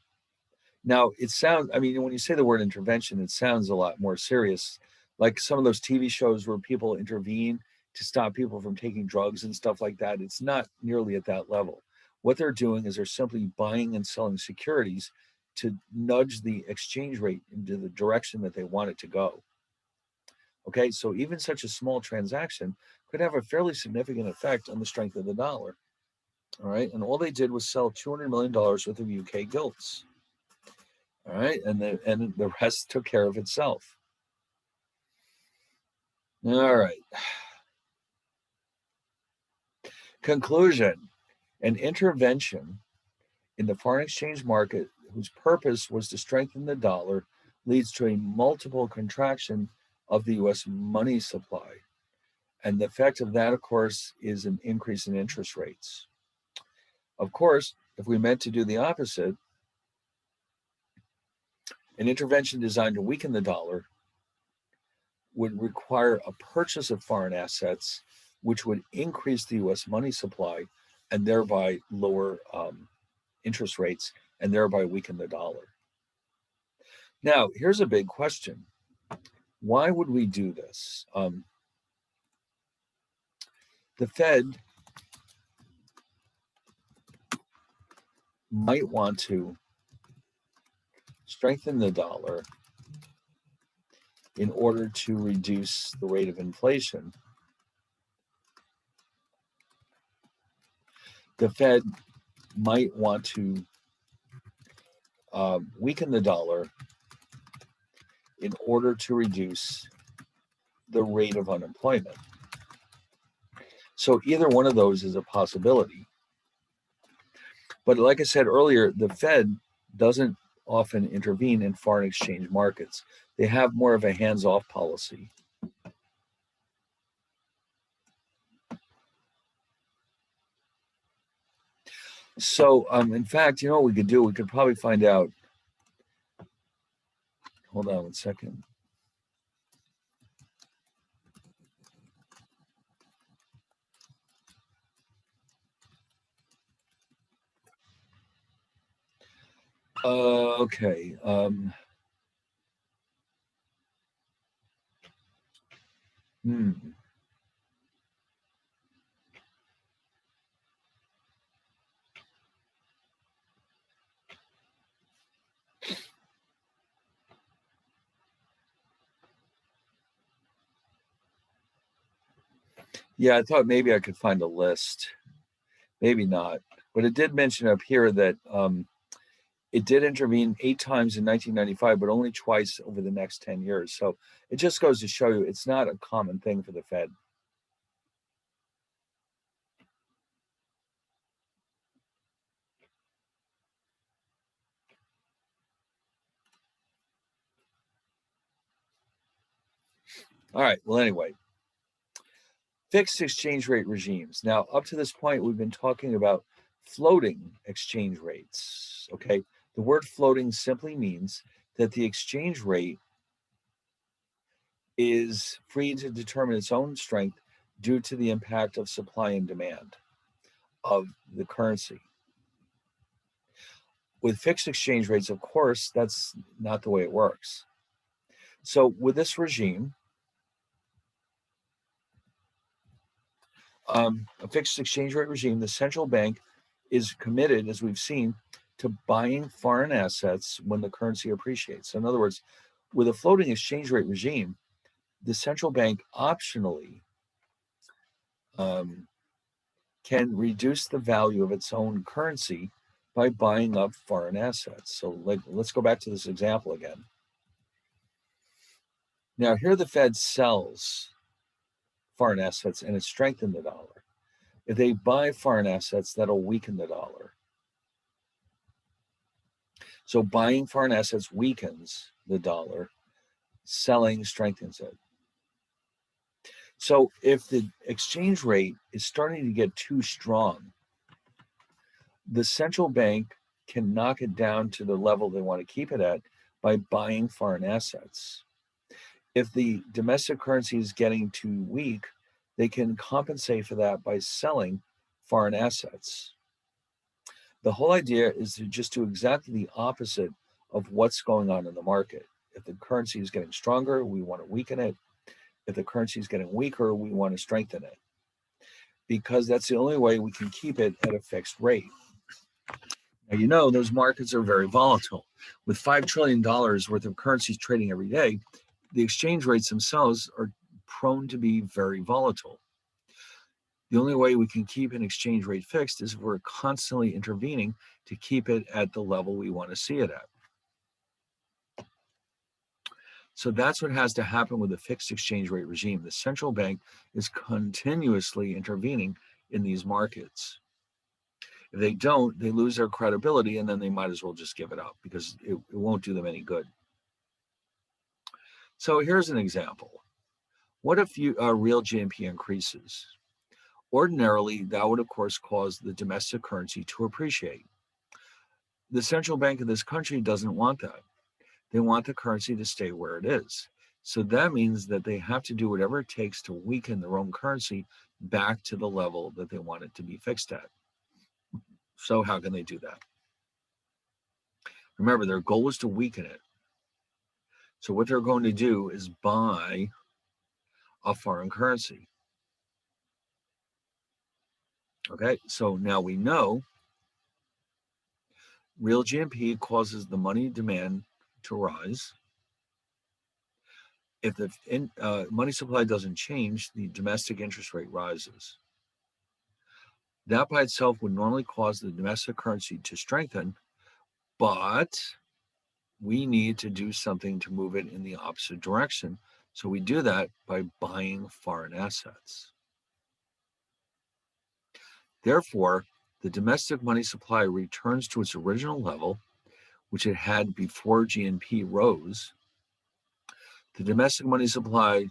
Now, it sounds, I mean, when you say the word intervention, it sounds a lot more serious. Like some of those TV shows where people intervene to stop people from taking drugs and stuff like that. It's not nearly at that level. What they're doing is they're simply buying and selling securities to nudge the exchange rate into the direction that they want it to go. Okay, so even such a small transaction could have a fairly significant effect on the strength of the dollar. All right, and all they did was sell $200 million worth of UK gilts. All right, and the rest took care of itself. All right. Conclusion: an intervention in the foreign exchange market whose purpose was to strengthen the dollar leads to a multiple contraction of the US money supply. And the effect of that, of course, is an increase in interest rates. Of course, if we meant to do the opposite, an intervention designed to weaken the dollar would require a purchase of foreign assets, which would increase the US money supply and thereby lower interest rates and thereby weaken the dollar. Now, here's a big question. Why would we do this? The Fed might want to strengthen the dollar in order to reduce the rate of inflation. The Fed might want to weaken the dollar in order to reduce the rate of unemployment. So either one of those is a possibility. But like I said earlier, the Fed doesn't often intervene in foreign exchange markets. They have more of a hands-off policy. So, in fact, you know what we could do? We could probably find out. Hold on one second. Okay. Yeah, I thought maybe I could find a list. Maybe not. But it did mention up here that it did intervene 8 times in 1995, but only twice over the next 10 years. So it just goes to show you it's not a common thing for the Fed. All right. Well, anyway, fixed exchange rate regimes. Now, up to this point, we've been talking about floating exchange rates. Okay. The word floating simply means that the exchange rate is free to determine its own strength due to the impact of supply and demand of the currency. With fixed exchange rates, of course, that's not the way it works. So with this regime, a fixed exchange rate regime, the central bank is committed, as we've seen, to buying foreign assets when the currency appreciates. So in other words, with a floating exchange rate regime, the central bank optionally can reduce the value of its own currency by buying up foreign assets. So let's go back to this example again. Now here the Fed sells foreign assets and it strengthens the dollar. If they buy foreign assets, that'll weaken the dollar. So buying foreign assets weakens the dollar, selling strengthens it. So if the exchange rate is starting to get too strong, the central bank can knock it down to the level they want to keep it at by buying foreign assets. If the domestic currency is getting too weak, they can compensate for that by selling foreign assets. The whole idea is to just do exactly the opposite of what's going on in the market. If the currency is getting stronger, we want to weaken it. If the currency is getting weaker, we want to strengthen it, because that's the only way we can keep it at a fixed rate. Now, you know, those markets are very volatile. With $5 trillion worth of currencies trading every day, the exchange rates themselves are prone to be very volatile. The only way we can keep an exchange rate fixed is if we're constantly intervening to keep it at the level we want to see it at. So that's what has to happen with a fixed exchange rate regime. The central bank is continuously intervening in these markets. If they don't, they lose their credibility, and then they might as well just give it up because it won't do them any good. So here's an example. What if real GNP increases? Ordinarily, that would, of course, cause the domestic currency to appreciate. The central bank of this country doesn't want that. They want the currency to stay where it is. So that means that they have to do whatever it takes to weaken their own currency back to the level that they want it to be fixed at. So how can they do that? Remember, their goal is to weaken it. So what they're going to do is buy a foreign currency. Okay, so now we know real GNP causes the money demand to rise. If the money supply doesn't change, the domestic interest rate rises. That by itself would normally cause the domestic currency to strengthen, but we need to do something to move it in the opposite direction. So we do that by buying foreign assets. Therefore, the domestic money supply returns to its original level, which it had before GNP rose. The domestic money supply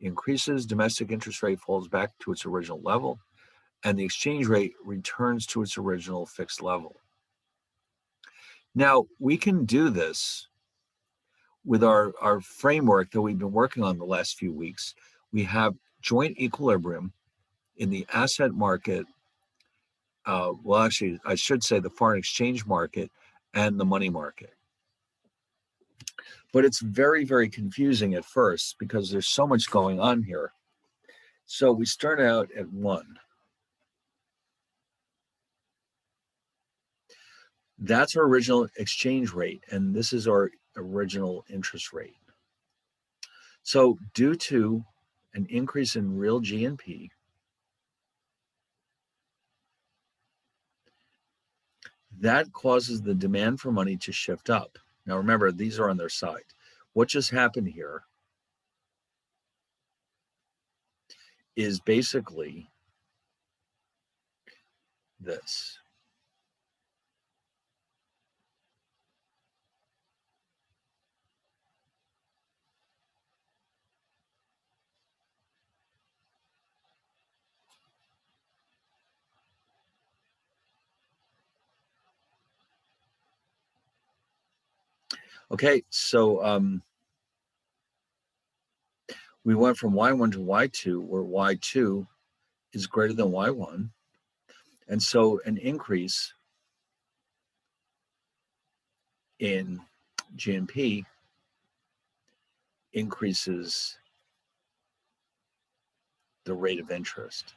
increases, domestic interest rate falls back to its original level, and the exchange rate returns to its original fixed level. Now, we can do this with our framework that we've been working on the last few weeks. We have joint equilibrium in the asset market. Well, actually, I should say the foreign exchange market and the money market. But it's very, very confusing at first because there's so much going on here. So we start out at 1. That's our original exchange rate, and this is our original interest rate. So due to an increase in real GNP, that causes the demand for money to shift up. Now remember, these are on their side. What just happened here is basically this. Okay, so we went from Y1 to Y2, where Y2 is greater than Y1. And so an increase in GNP increases the rate of interest.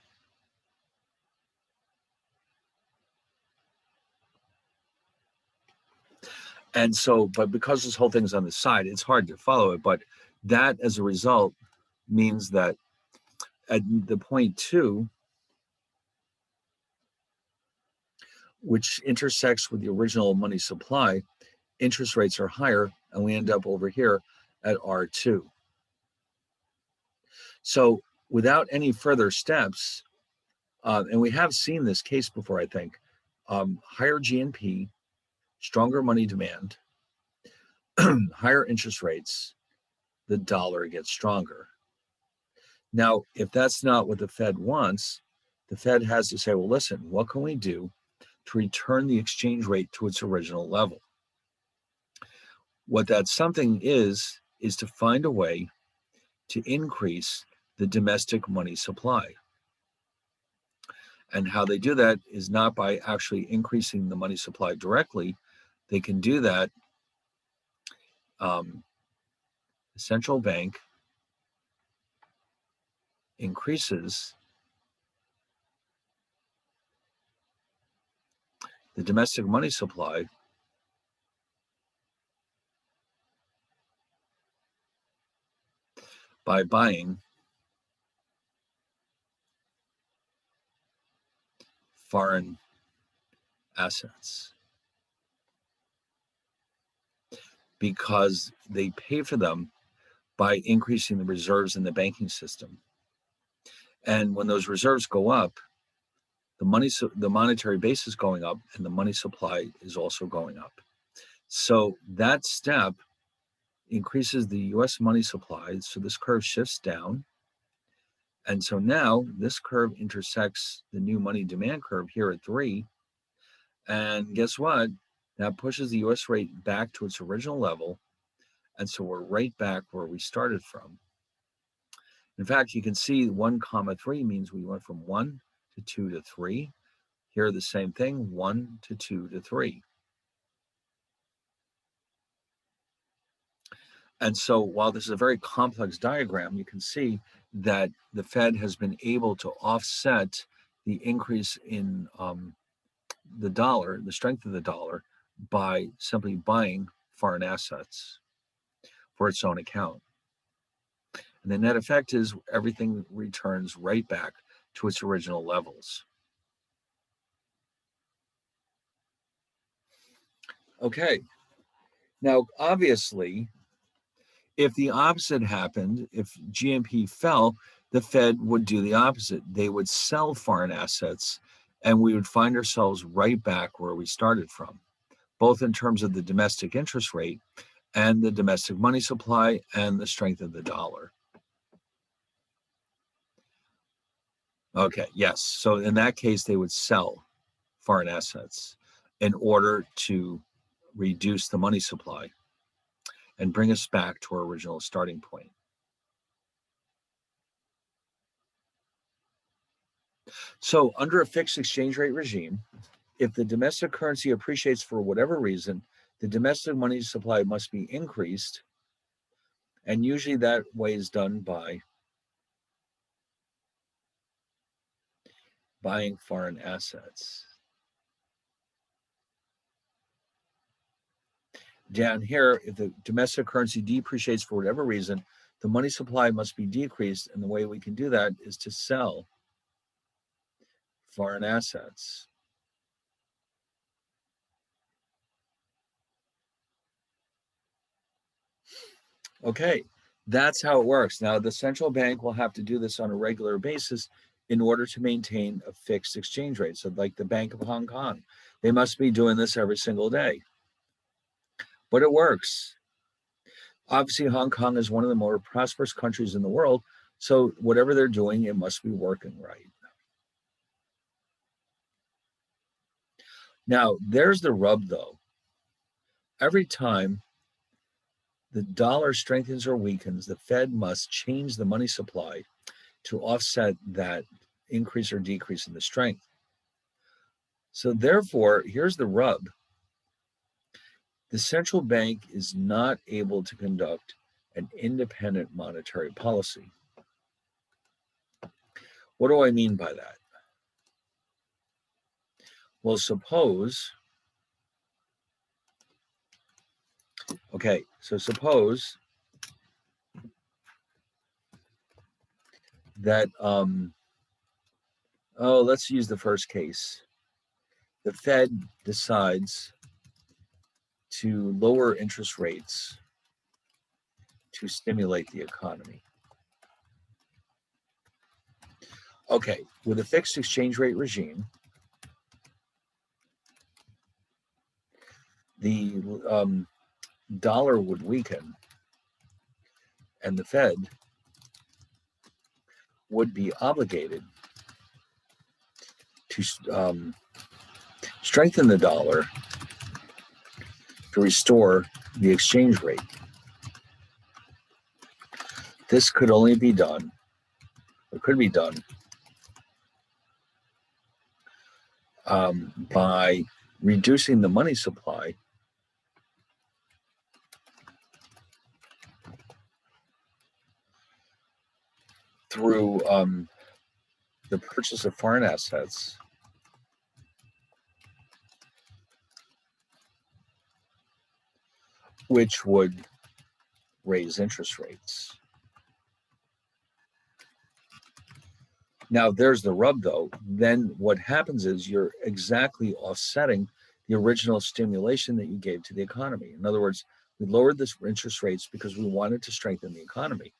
And so, but because this whole thing's on the side, it's hard to follow it. But that, as a result, means that at the point 2, which intersects with the original money supply, interest rates are higher, and we end up over here at R2. So without any further steps, and we have seen this case before, I think, higher GNP, stronger money demand, higher interest rates, the dollar gets stronger. Now, if that's not what the Fed wants, the Fed has to say, well, listen, what can we do to return the exchange rate to its original level? What that something is to find a way to increase the domestic money supply. And how they do that is not by actually increasing the money supply directly. They can do that. The central bank increases the domestic money supply by buying foreign assets, because they pay for them by increasing the reserves in the banking system. And when those reserves go up, the monetary base is going up, and the money supply is also going up. So that step increases the US money supply. So this curve shifts down. And so now this curve intersects the new money demand curve here at 3. And guess what? That pushes the US rate back to its original level. And so we're right back where we started from. In fact, you can see 1,3 means we went from 1 to 2 to 3. Here, the same thing, 1 to 2 to 3. And so while this is a very complex diagram, you can see that the Fed has been able to offset the increase in the dollar, the strength of the dollar, by simply buying foreign assets for its own account. And the net effect is everything returns right back to its original levels. Okay. Now, obviously, if the opposite happened, if GNP fell, the Fed would do the opposite. They would sell foreign assets, and we would find ourselves right back where we started from, both in terms of the domestic interest rate and the domestic money supply and the strength of the dollar. Okay, yes. So in that case, they would sell foreign assets in order to reduce the money supply and bring us back to our original starting point. So under a fixed exchange rate regime, if the domestic currency appreciates for whatever reason, the domestic money supply must be increased. And usually that way is done by buying foreign assets. Down here, if the domestic currency depreciates for whatever reason, the money supply must be decreased. And the way we can do that is to sell foreign assets. Okay, that's how it works. Now, the central bank will have to do this on a regular basis in order to maintain a fixed exchange rate. So like the Bank of Hong Kong, they must be doing this every single day. But it works. Obviously, Hong Kong is one of the more prosperous countries in the world. So whatever they're doing, it must be working right. Now, there's the rub, though. Every time the dollar strengthens or weakens, the Fed must change the money supply to offset that increase or decrease in the strength. So therefore, here's the rub. the central bank is not able to conduct an independent monetary policy. What do I mean by that? Well, suppose that, let's use the first case. The Fed decides to lower interest rates to stimulate the economy. Okay, with a fixed exchange rate regime, the dollar would weaken and the Fed would be obligated to strengthen the dollar to restore the exchange rate. This could only be done, or could be done, by reducing the money supply through the purchase of foreign assets which would raise interest rates. Now, there's the rub, though. Then what happens is you're exactly offsetting the original stimulation that you gave to the economy. In other words, we lowered the interest rates because we wanted to strengthen the economy.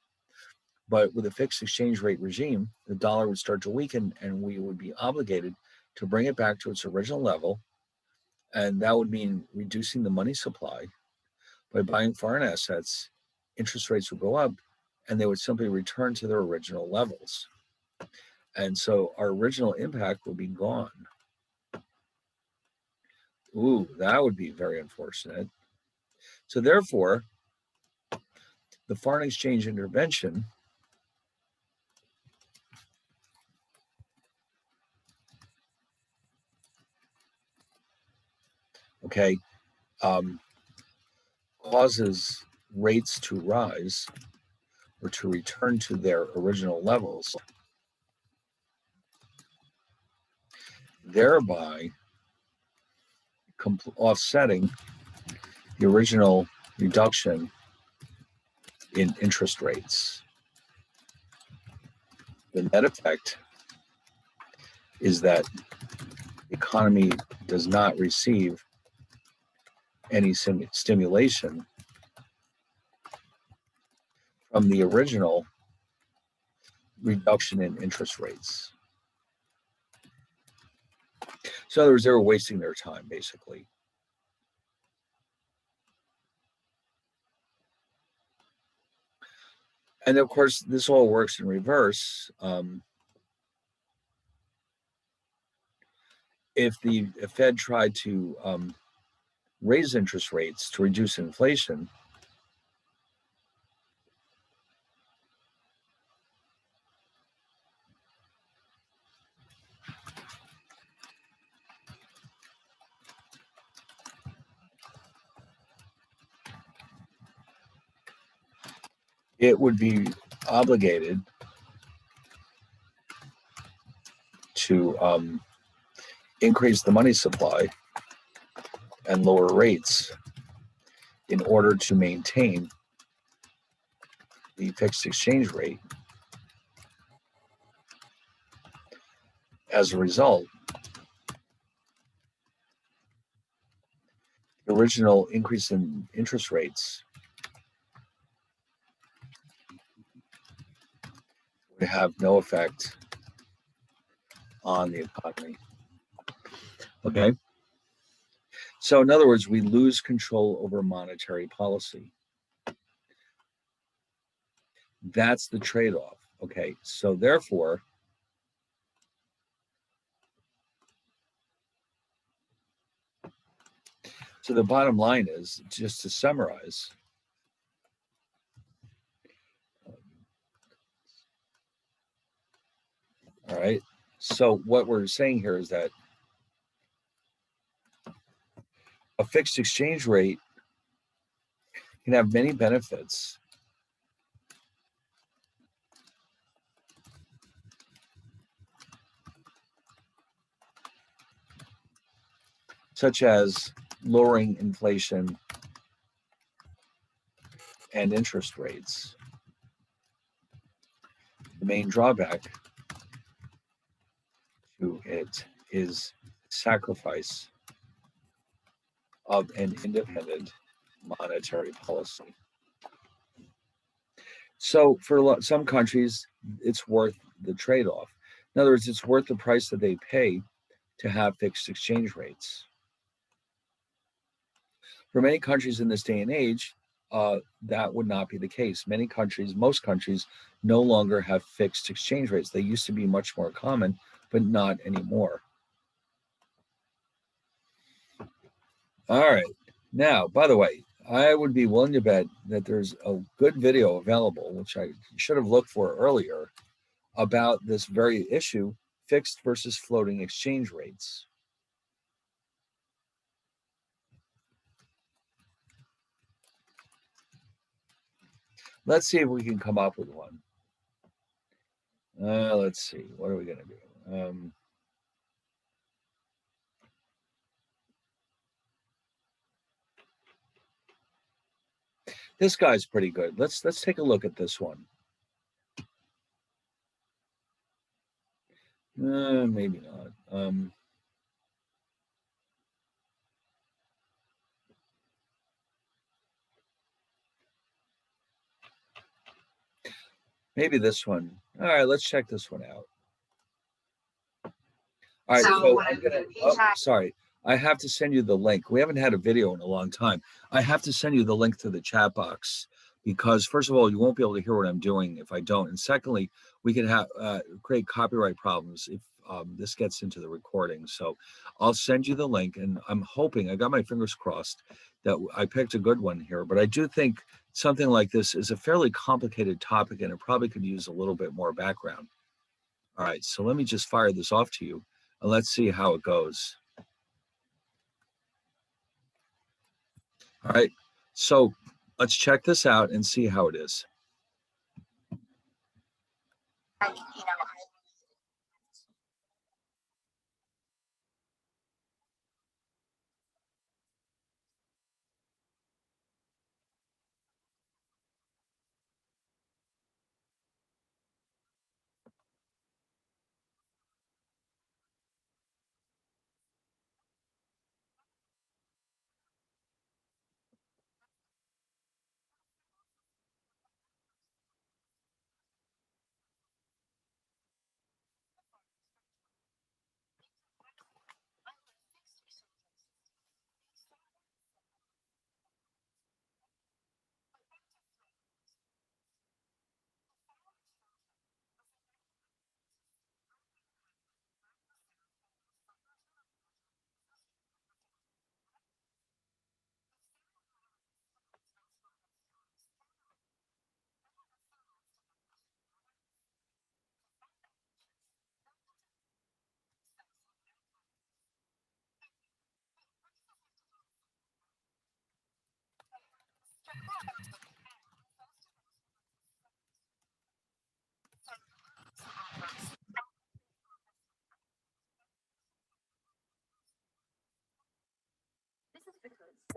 But with a fixed exchange rate regime, the dollar would start to weaken and we would be obligated to bring it back to its original level. And that would mean reducing the money supply by buying foreign assets. Interest rates would go up and they would simply return to their original levels. And so our original impact would be gone. Ooh, that would be very unfortunate. So therefore, the foreign exchange intervention causes rates to rise or to return to their original levels, thereby offsetting the original reduction in interest rates. The net effect is that the economy does not receive any stimulation from the original reduction in interest rates. So in other words, they were wasting their time, basically. And of course, this all works in reverse. If the Fed tried to raise interest rates to reduce inflation, it would be obligated to increase the money supply and lower rates in order to maintain the fixed exchange rate. As a result, the original increase in interest rates would have no effect on the economy. Okay. So in other words, we lose control over monetary policy. That's the trade-off. Okay. So therefore, so the bottom line is, just to summarize, all right. So what we're saying here is that a fixed exchange rate can have many benefits, such as lowering inflation and interest rates. The main drawback to it is sacrifice of an independent monetary policy. So for some countries, it's worth the trade-off. In other words, it's worth the price that they pay to have fixed exchange rates. For many countries in this day and age, that would not be the case. Many countries, most countries, no longer have fixed exchange rates. They used to be much more common, but not anymore. All right. Now, by the way, I would be willing to bet that there's a good video available, which I should have looked for earlier, about this very issue, fixed versus floating exchange rates. Let's see if we can come up with one. Let's see. What are we going to do? This guy's pretty good. Let's take a look at this one. Maybe not. Maybe this one. All right, let's check this one out. All right, so I'm gonna. Oh, sorry. I have to send you the link. We haven't had a video in a long time. I have to send you the link to the chat box because, first of all, you won't be able to hear what I'm doing if I don't, and secondly, we could have create copyright problems if this gets into the recording. So, I'll send you the link, and I'm hoping I got my fingers crossed that I picked a good one here. But I do think something like this is a fairly complicated topic, and it probably could use a little bit more background. All right, so let me just fire this off to you. And let's see how it goes. All right, so let's check this out and see how it is.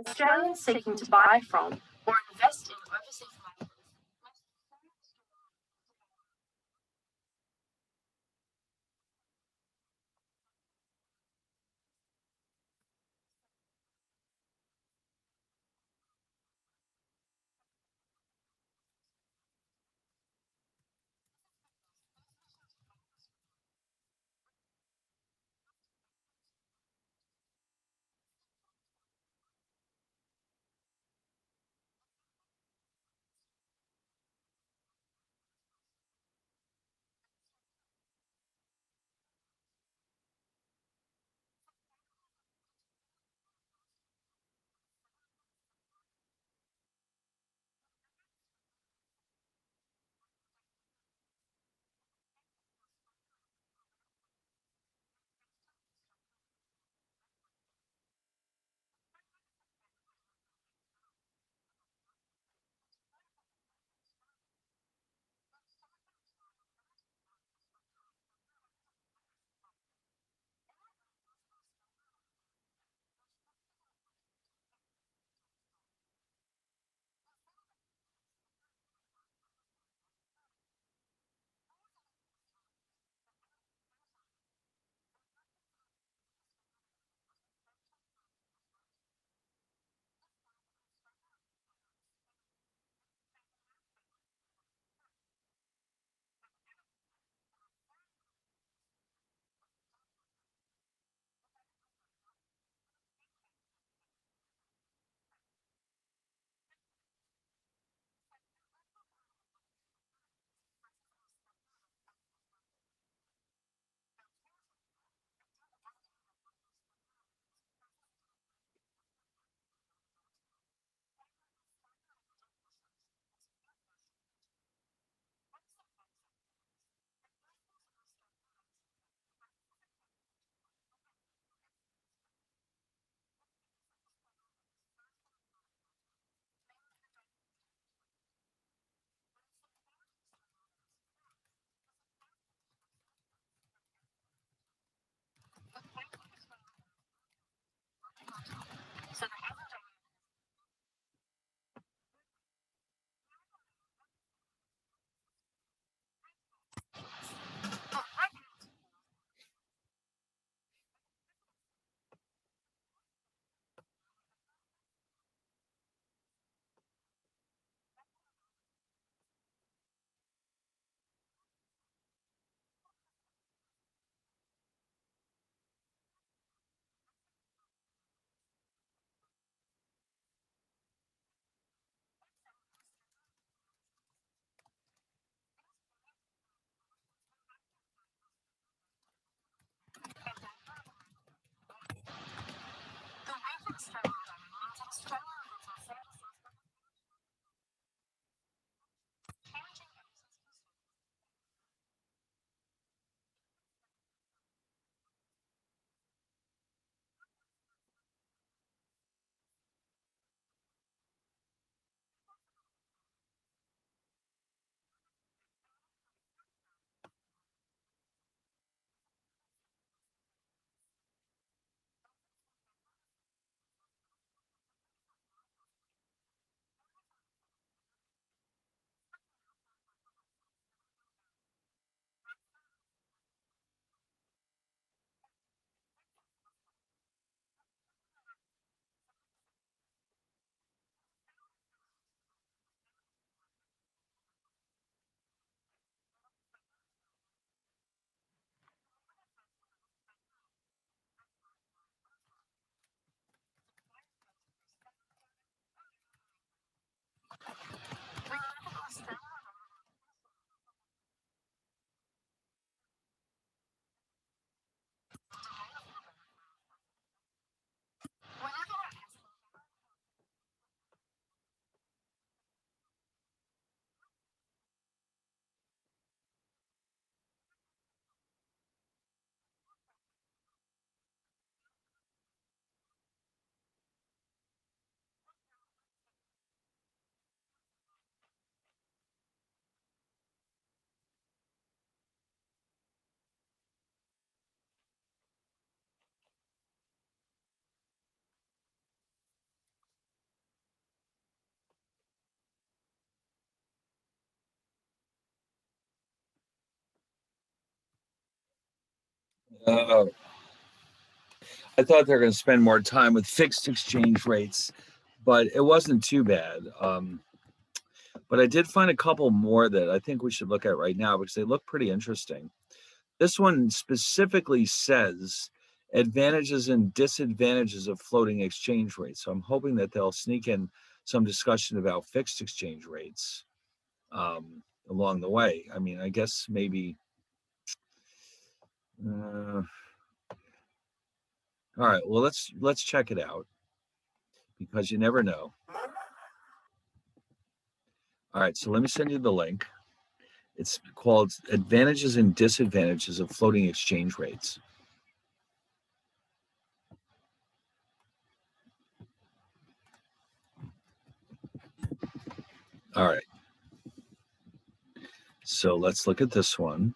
Australians seeking to buy from or invest in overseas markets. Uh, I thought they were going to spend more time with fixed exchange rates, but it wasn't too bad. But I did find a couple more that I think we should look at right now because they look pretty interesting. This one specifically says advantages and disadvantages of floating exchange rates. So I'm hoping that they'll sneak in some discussion about fixed exchange rates along the way. I mean, I guess maybe. All right. Well, let's check it out because you never know. All right. So let me send you the link. It's called Advantages and Disadvantages of Floating Exchange Rates. All right. So let's look at this one.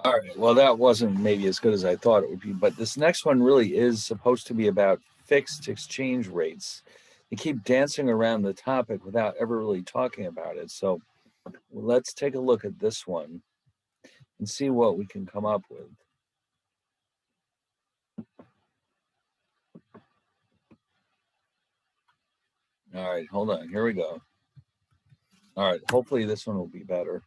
All right. Well, that wasn't maybe as good as I thought it would be, but this next one really is supposed to be about fixed exchange rates. They keep dancing around the topic without ever really talking about it. So let's take a look at this one and see what we can come up with. All right, hold on. Here we go. All right, hopefully this one will be better.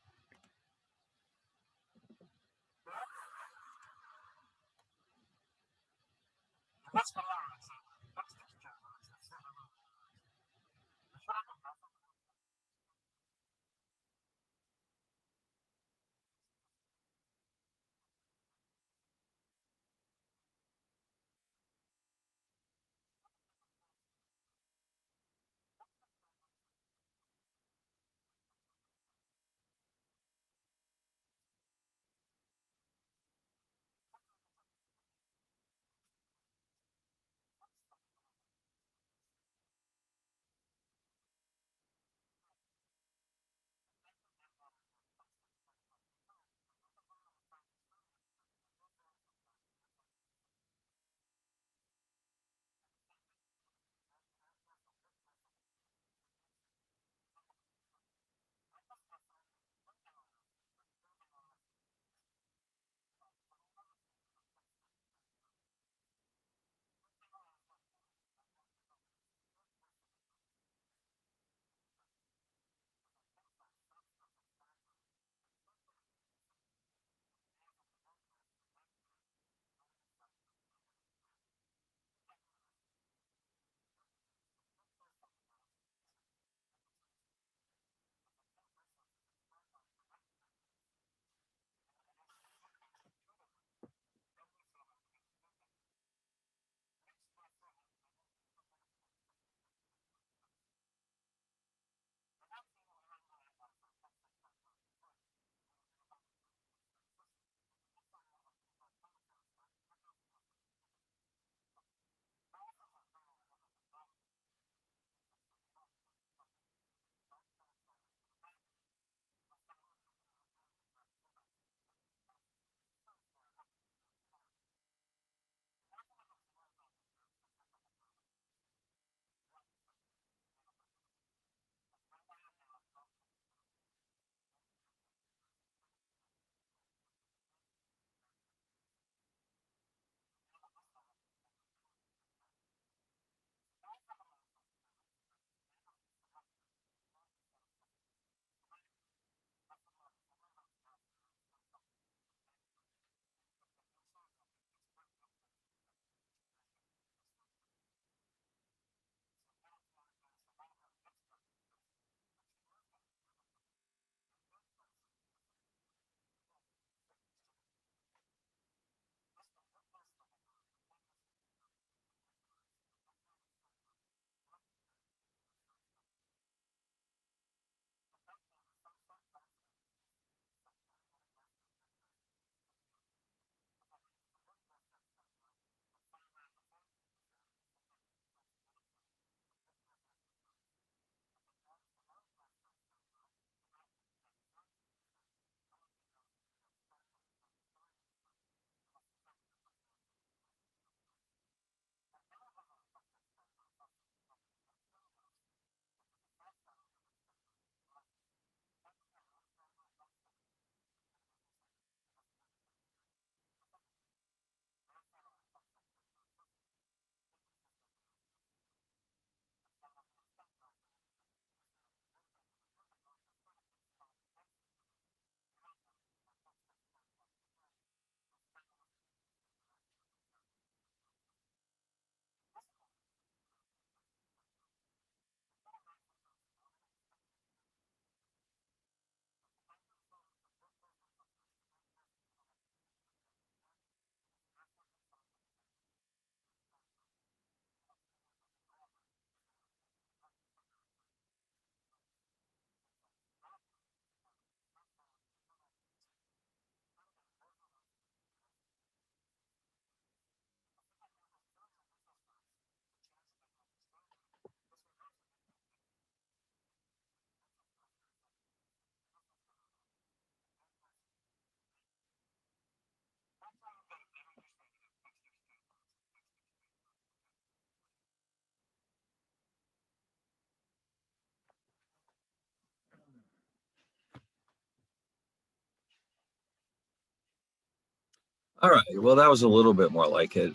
All right. Well, that was a little bit more like it.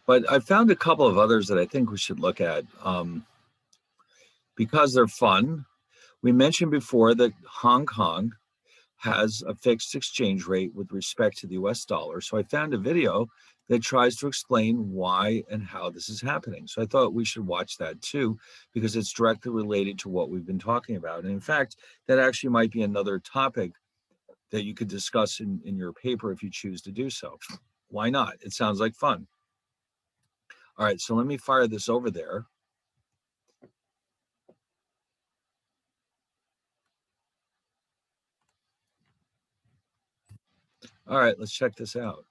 But I found a couple of others that I think we should look at because they're fun. We mentioned before that Hong Kong has a fixed exchange rate with respect to the US dollar. So I found a video that tries to explain why and how this is happening. So I thought we should watch that too, because it's directly related to what we've been talking about. And in fact, that actually might be another topic that you could discuss in your paper if you choose to do so. Why not? It sounds like fun. All right, so let me fire this over there. All right, let's check this out.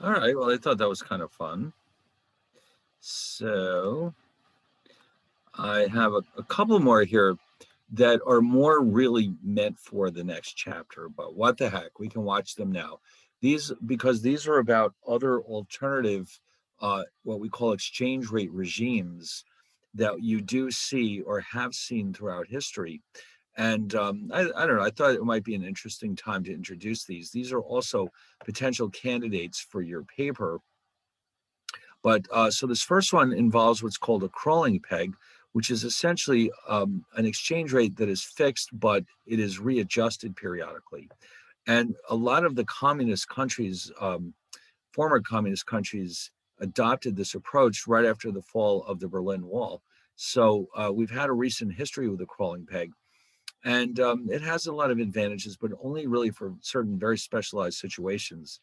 All right, well, I thought that was kind of fun. So I have a couple more here that are more really meant for the next chapter, but what the heck, we can watch them now. These, because these are about other alternative, what we call exchange rate regimes that you do see or have seen throughout history. And I don't know, I thought it might be an interesting time to introduce these. These are also potential candidates for your paper. But so this first one involves what's called a crawling peg, which is essentially an exchange rate that is fixed, but it is readjusted periodically. And a lot of the communist countries, former communist countries, adopted this approach right after the fall of the Berlin Wall. So we've had a recent history with the crawling peg. And it has a lot of advantages, but only really for certain very specialized situations.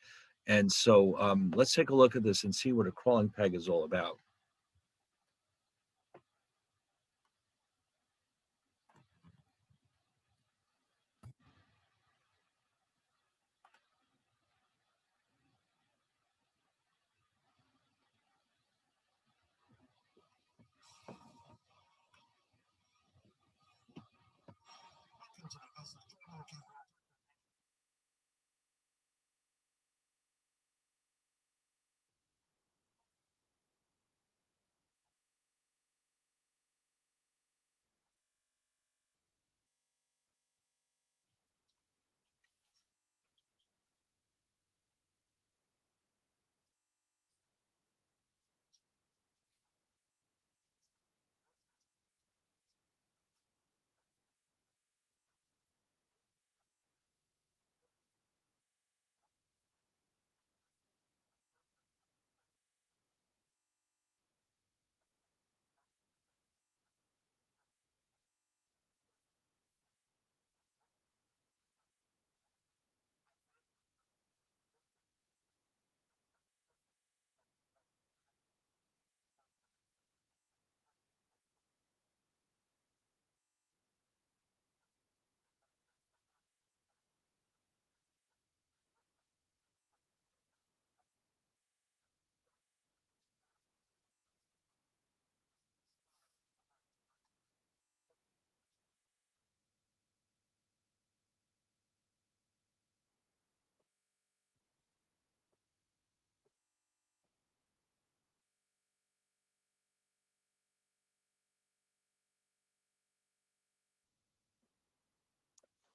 And so let's take a look at this and see what a crawling peg is all about.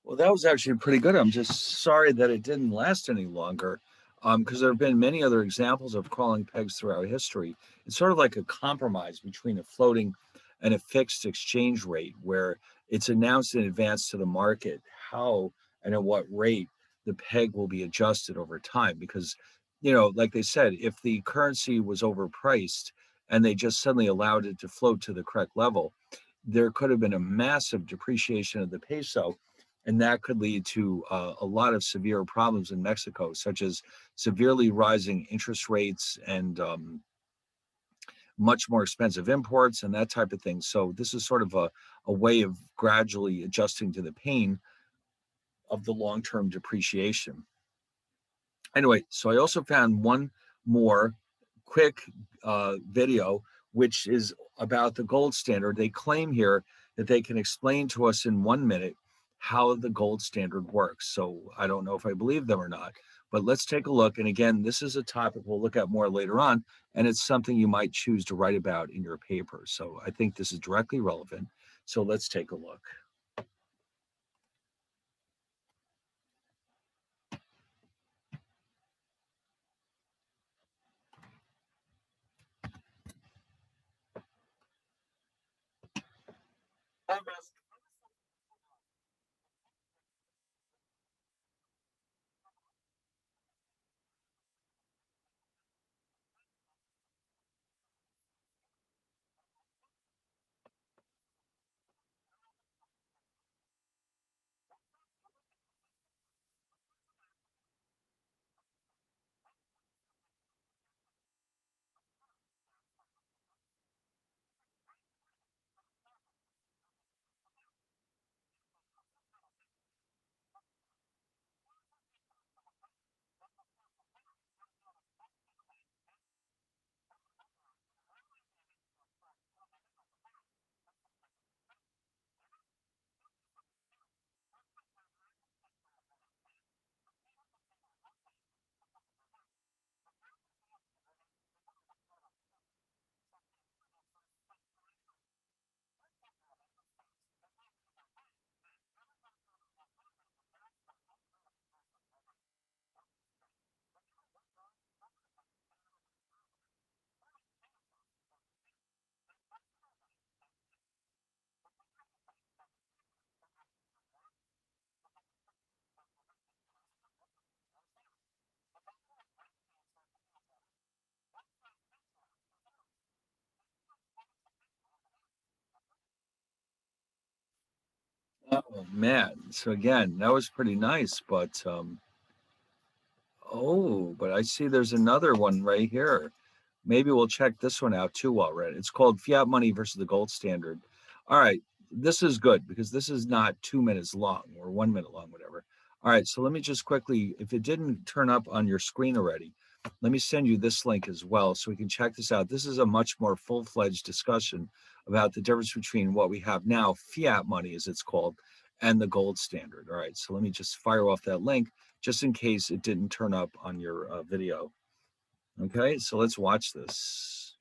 Well, that was actually pretty good. I'm just sorry that it didn't last any longer, because there have been many other examples of crawling pegs throughout history. It's sort of like a compromise between a floating and a fixed exchange rate, where it's announced in advance to the market how and at what rate the peg will be adjusted over time. Because, like they said, if the currency was overpriced and they just suddenly allowed it to float to the correct level, there could have been a massive depreciation of the peso, and that could lead to a lot of severe problems in Mexico, such as severely rising interest rates and much more expensive imports and that type of thing. So this is sort of a way of gradually adjusting to the pain of the long-term depreciation. Anyway, so I also found one more quick video, which is about the gold standard. They claim here that they can explain to us in 1 minute how the gold standard works. So I don't know if I believe them or not, but let's take a look. And again, this is a topic we'll look at more later on, and it's something you might choose to write about in your paper. So I think this is directly relevant. So let's take a look. Oh man. So again, that was pretty nice, but but I see there's another one right here. Maybe we'll check this one out too while we're at it. It's called Fiat Money versus the Gold Standard. All right, this is good because this is not 2 minutes long or 1 minute long, whatever. All right, so let me just quickly, if it didn't turn up on your screen already, let me send you this link as well so we can check this out. This is a much more full-fledged discussion about the difference between what we have now, fiat money as it's called, and the gold standard. All right, so let me just fire off that link just in case it didn't turn up on your video. Okay, so let's watch this.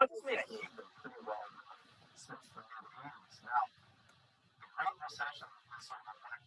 I just made a huge switch for years. Now, the Great Recession is sort of back.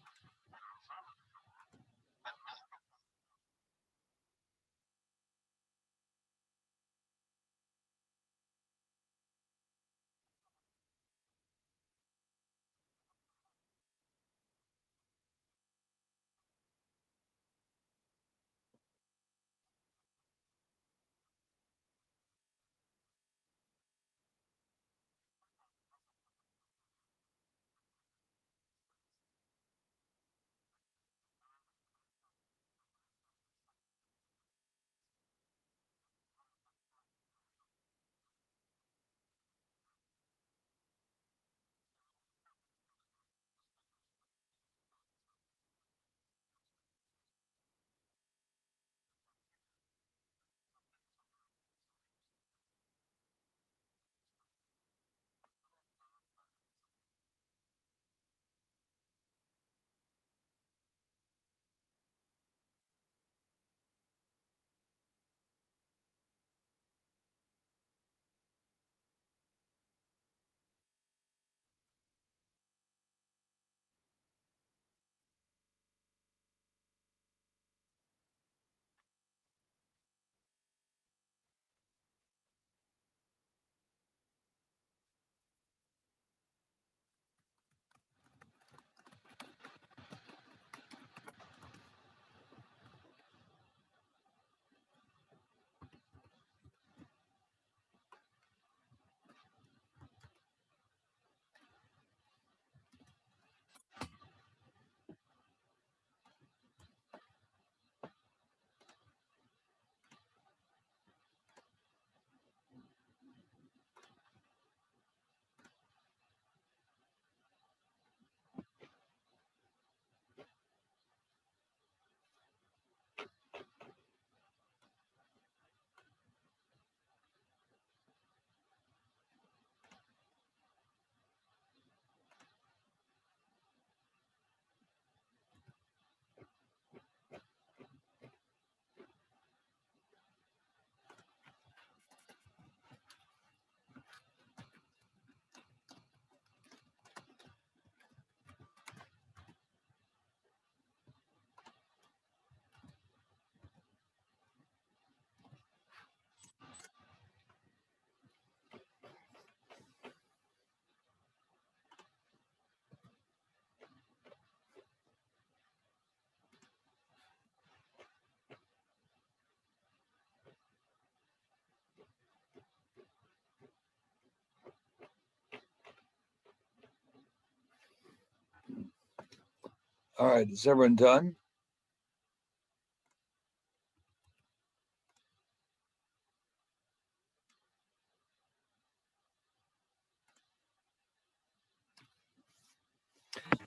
All right, is everyone done?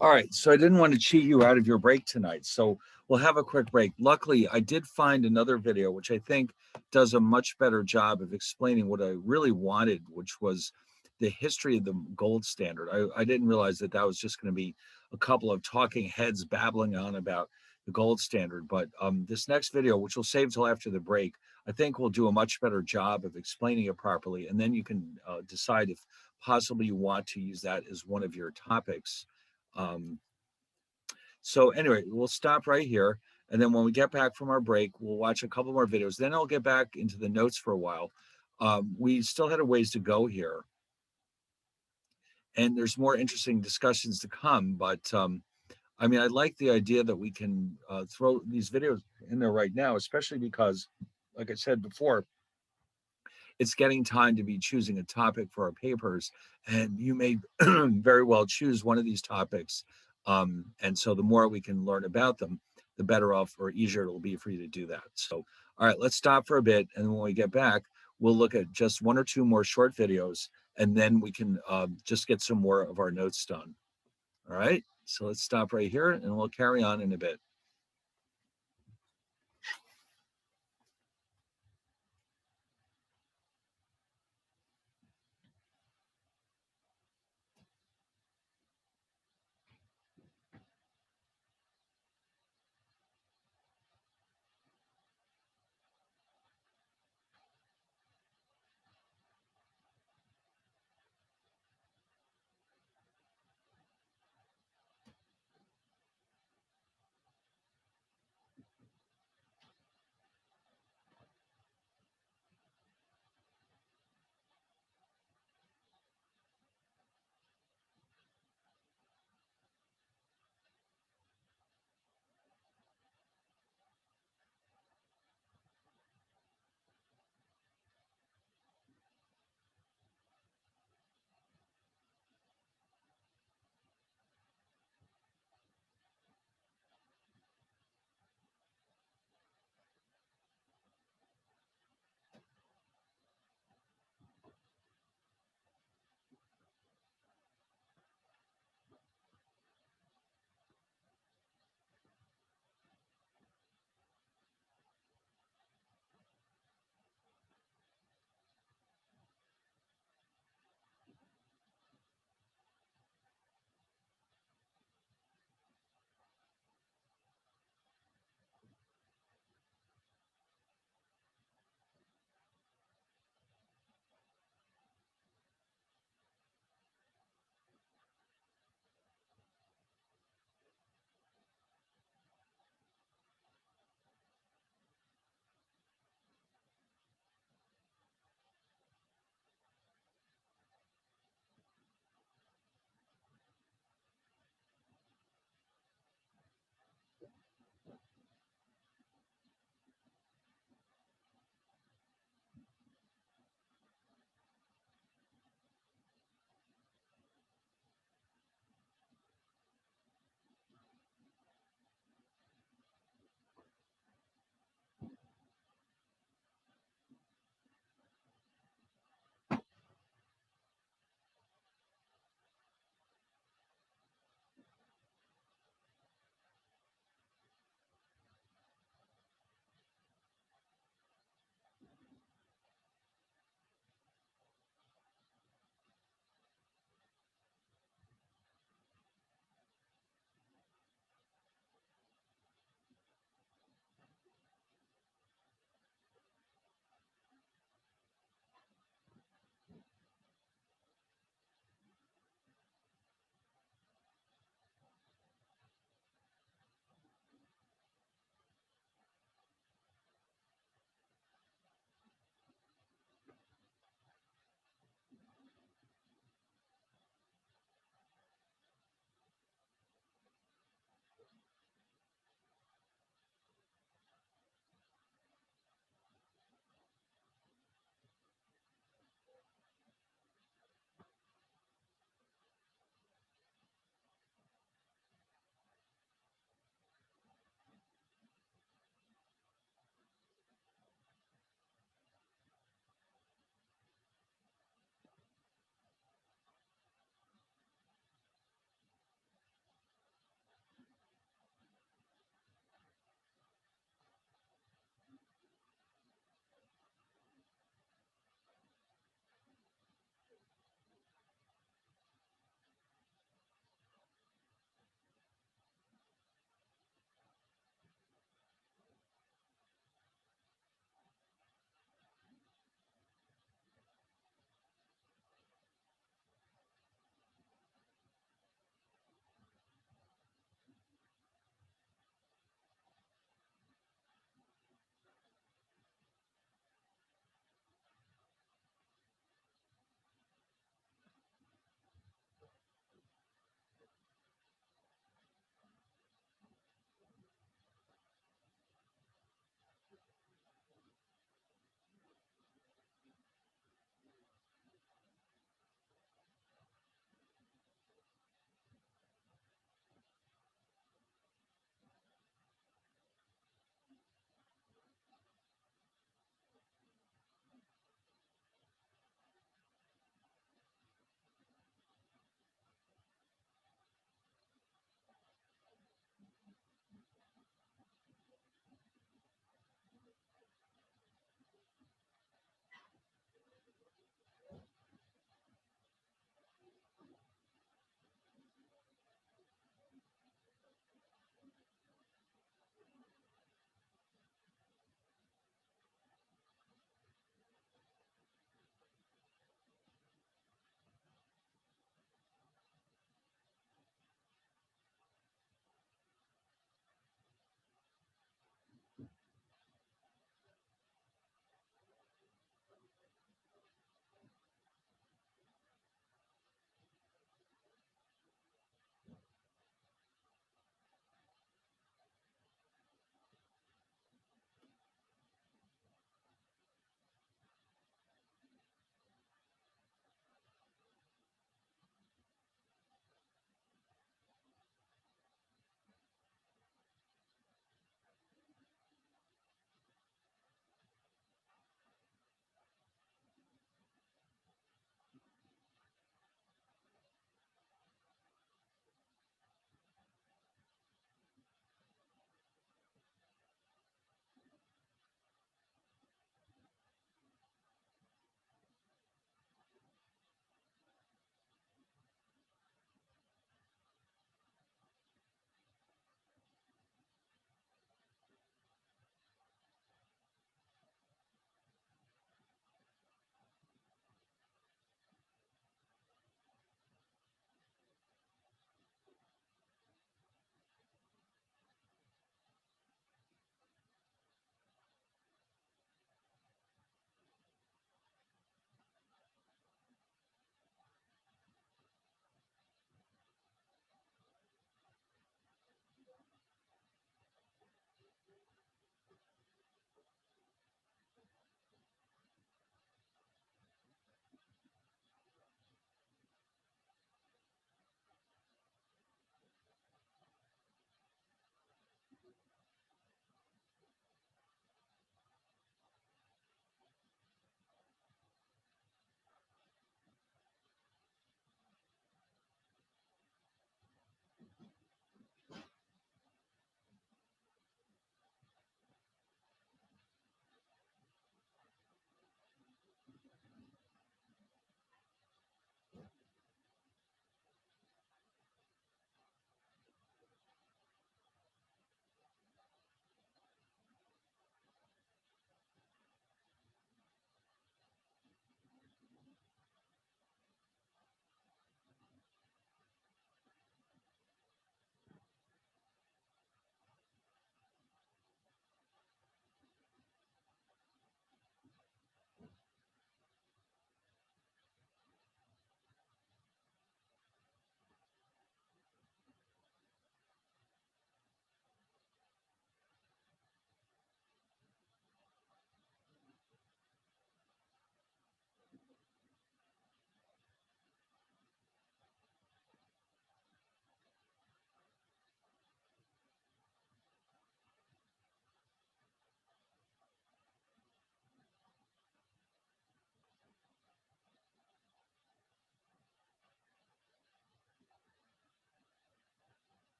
All right, so I didn't want to cheat you out of your break tonight, so we'll have a quick break. Luckily, I did find another video which I think does a much better job of explaining what I really wanted, which was the history of the gold standard. I didn't realize that that was just going to be a couple of talking heads babbling on about the gold standard. But this next video, which we'll save till after the break, I think will do a much better job of explaining it properly, and then you can decide if possibly you want to use that as one of your topics. um, so anyway, we'll stop right here. And then when we get back from our break, we'll watch a couple more videos. Then I'll get back into the notes for a while. We still had a ways to go here. And there's more interesting discussions to come. But I mean, I like the idea that we can throw these videos in there right now, especially because, like I said before, it's getting time to be choosing a topic for our papers, and you may very well choose one of these topics. And so the more we can learn about them, the better off or easier it'll be for you to do that. So, all right, let's stop for a bit. And when we get back, we'll look at just one or two more short videos, and then we can just get some more of our notes done. All right, so let's stop right here and we'll carry on in a bit.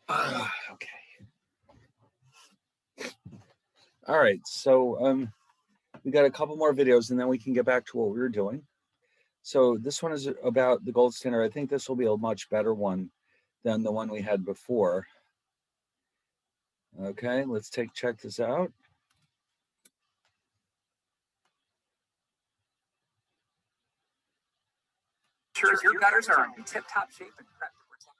Okay. All right. So we got a couple more videos and then we can get back to what we were doing. So this one is about the gold standard. I think this will be a much better one than the one we had before. Okay, let's check this out. Sure, your gutters are in tip-top shape and prep to protect.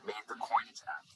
made the coinage act.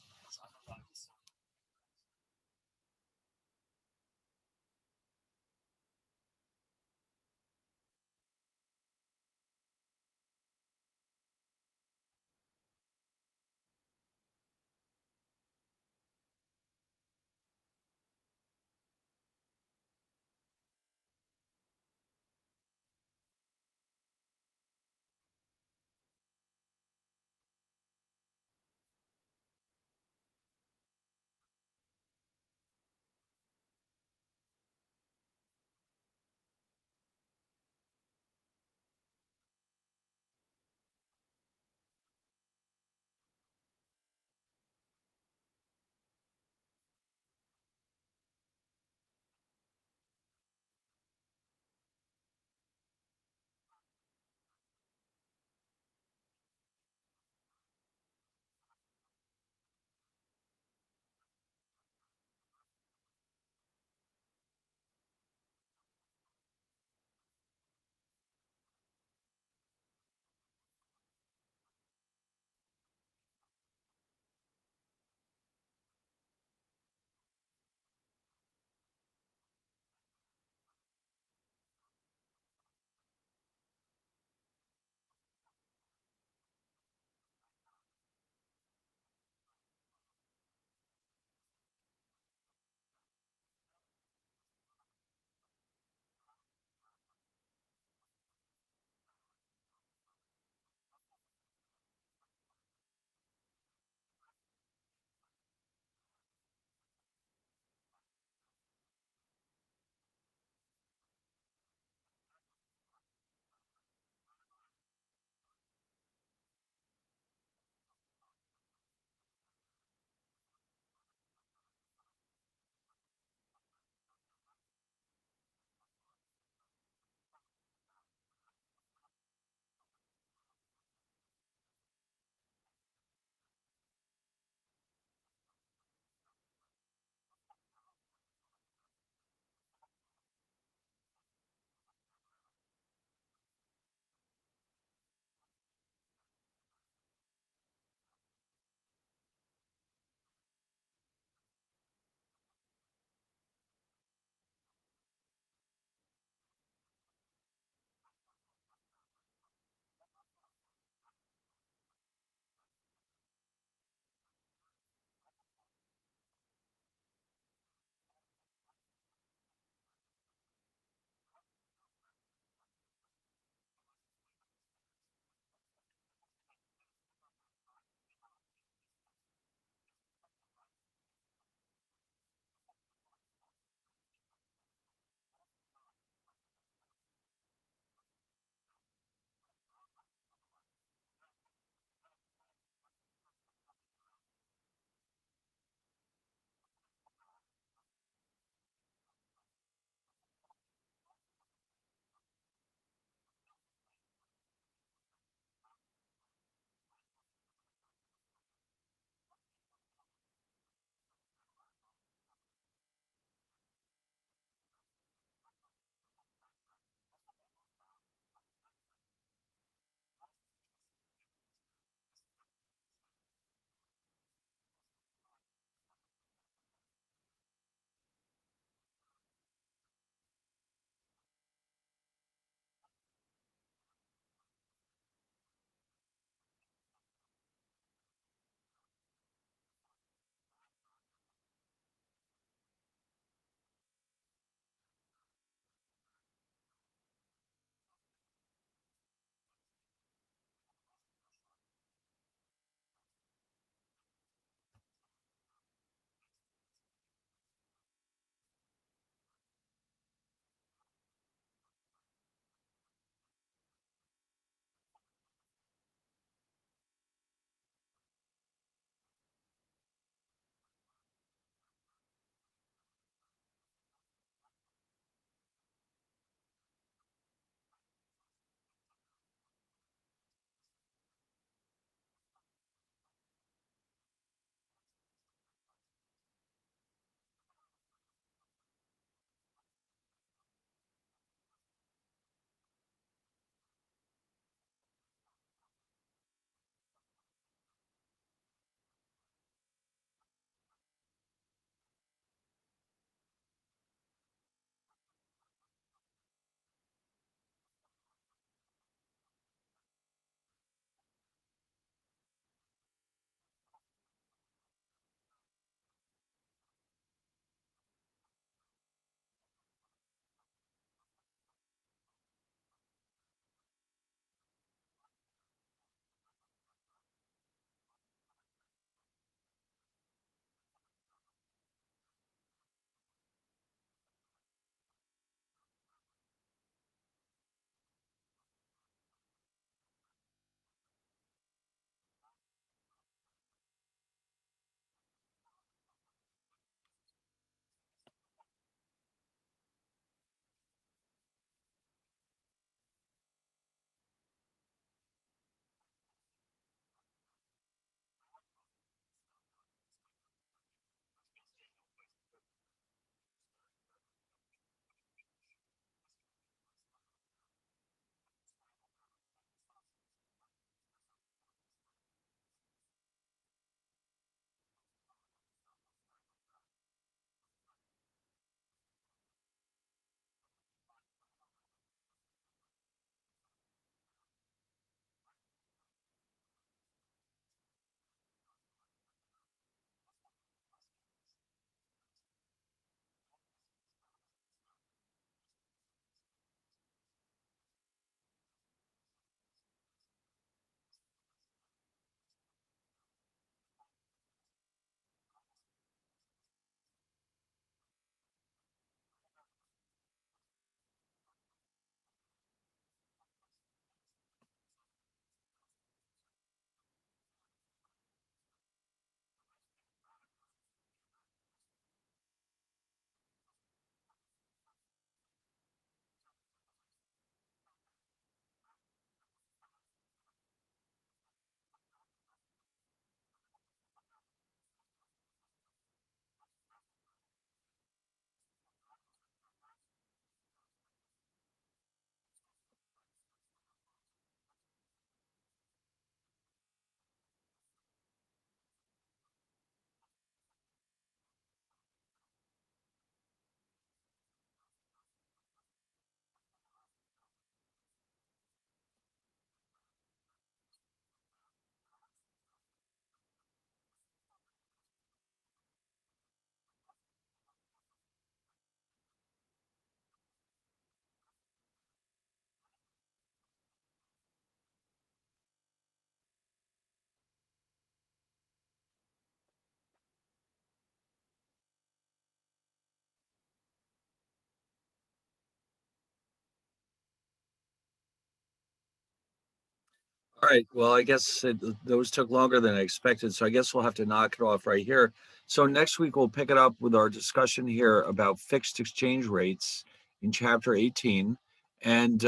All right. Well, I guess those took longer than I expected. So I guess we'll have to knock it off right here. So next week, we'll pick it up with our discussion here about fixed exchange rates in chapter 18. And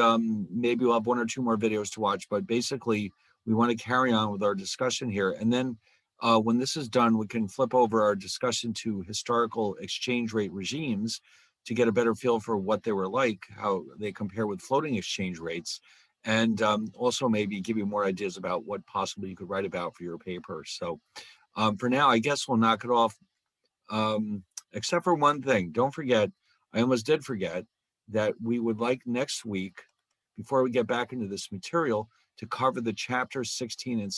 maybe we'll have one or two more videos to watch. But basically, we want to carry on with our discussion here. And then when this is done, we can flip over our discussion to historical exchange rate regimes to get a better feel for what they were like, how they compare with floating exchange rates, and also maybe give you more ideas about what possibly you could write about for your paper. So for now, I guess we'll knock it off, except for one thing. Don't forget, I almost did forget that we would like next week, before we get back into this material, to cover the chapter 16 and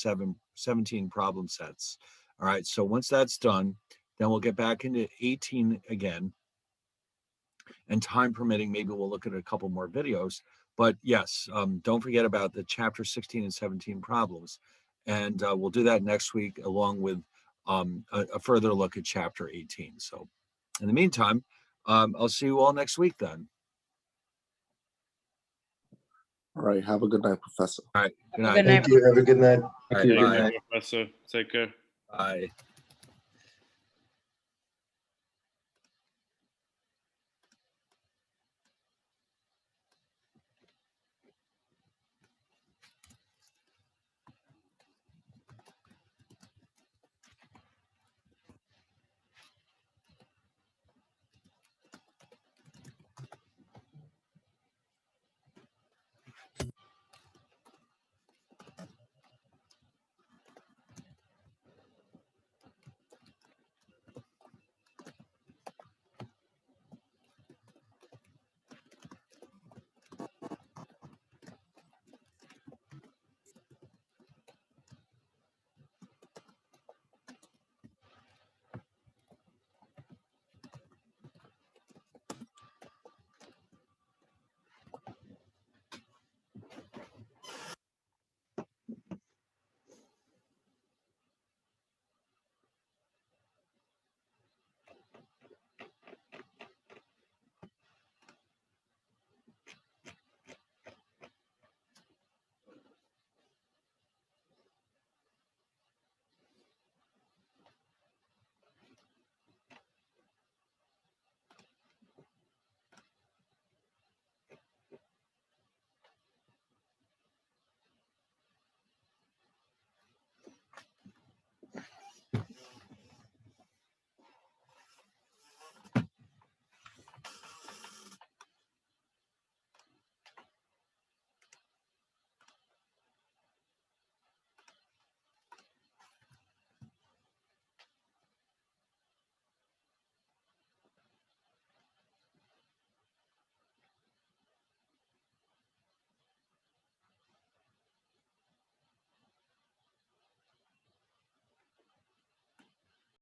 17 problem sets. All right, so once that's done, then we'll get back into 18 again. And time permitting, maybe we'll look at a couple more videos. But yes, don't forget about the chapter 16 and 17 problems. And we'll do that next week, along with a further look at chapter 18. So in the meantime, I'll see you all next week then. All right. Have a good night, Professor. All right. Good Have a night. good night. Thank you. Have a good night. All Thank right, you, bye. Professor. Take care. Bye.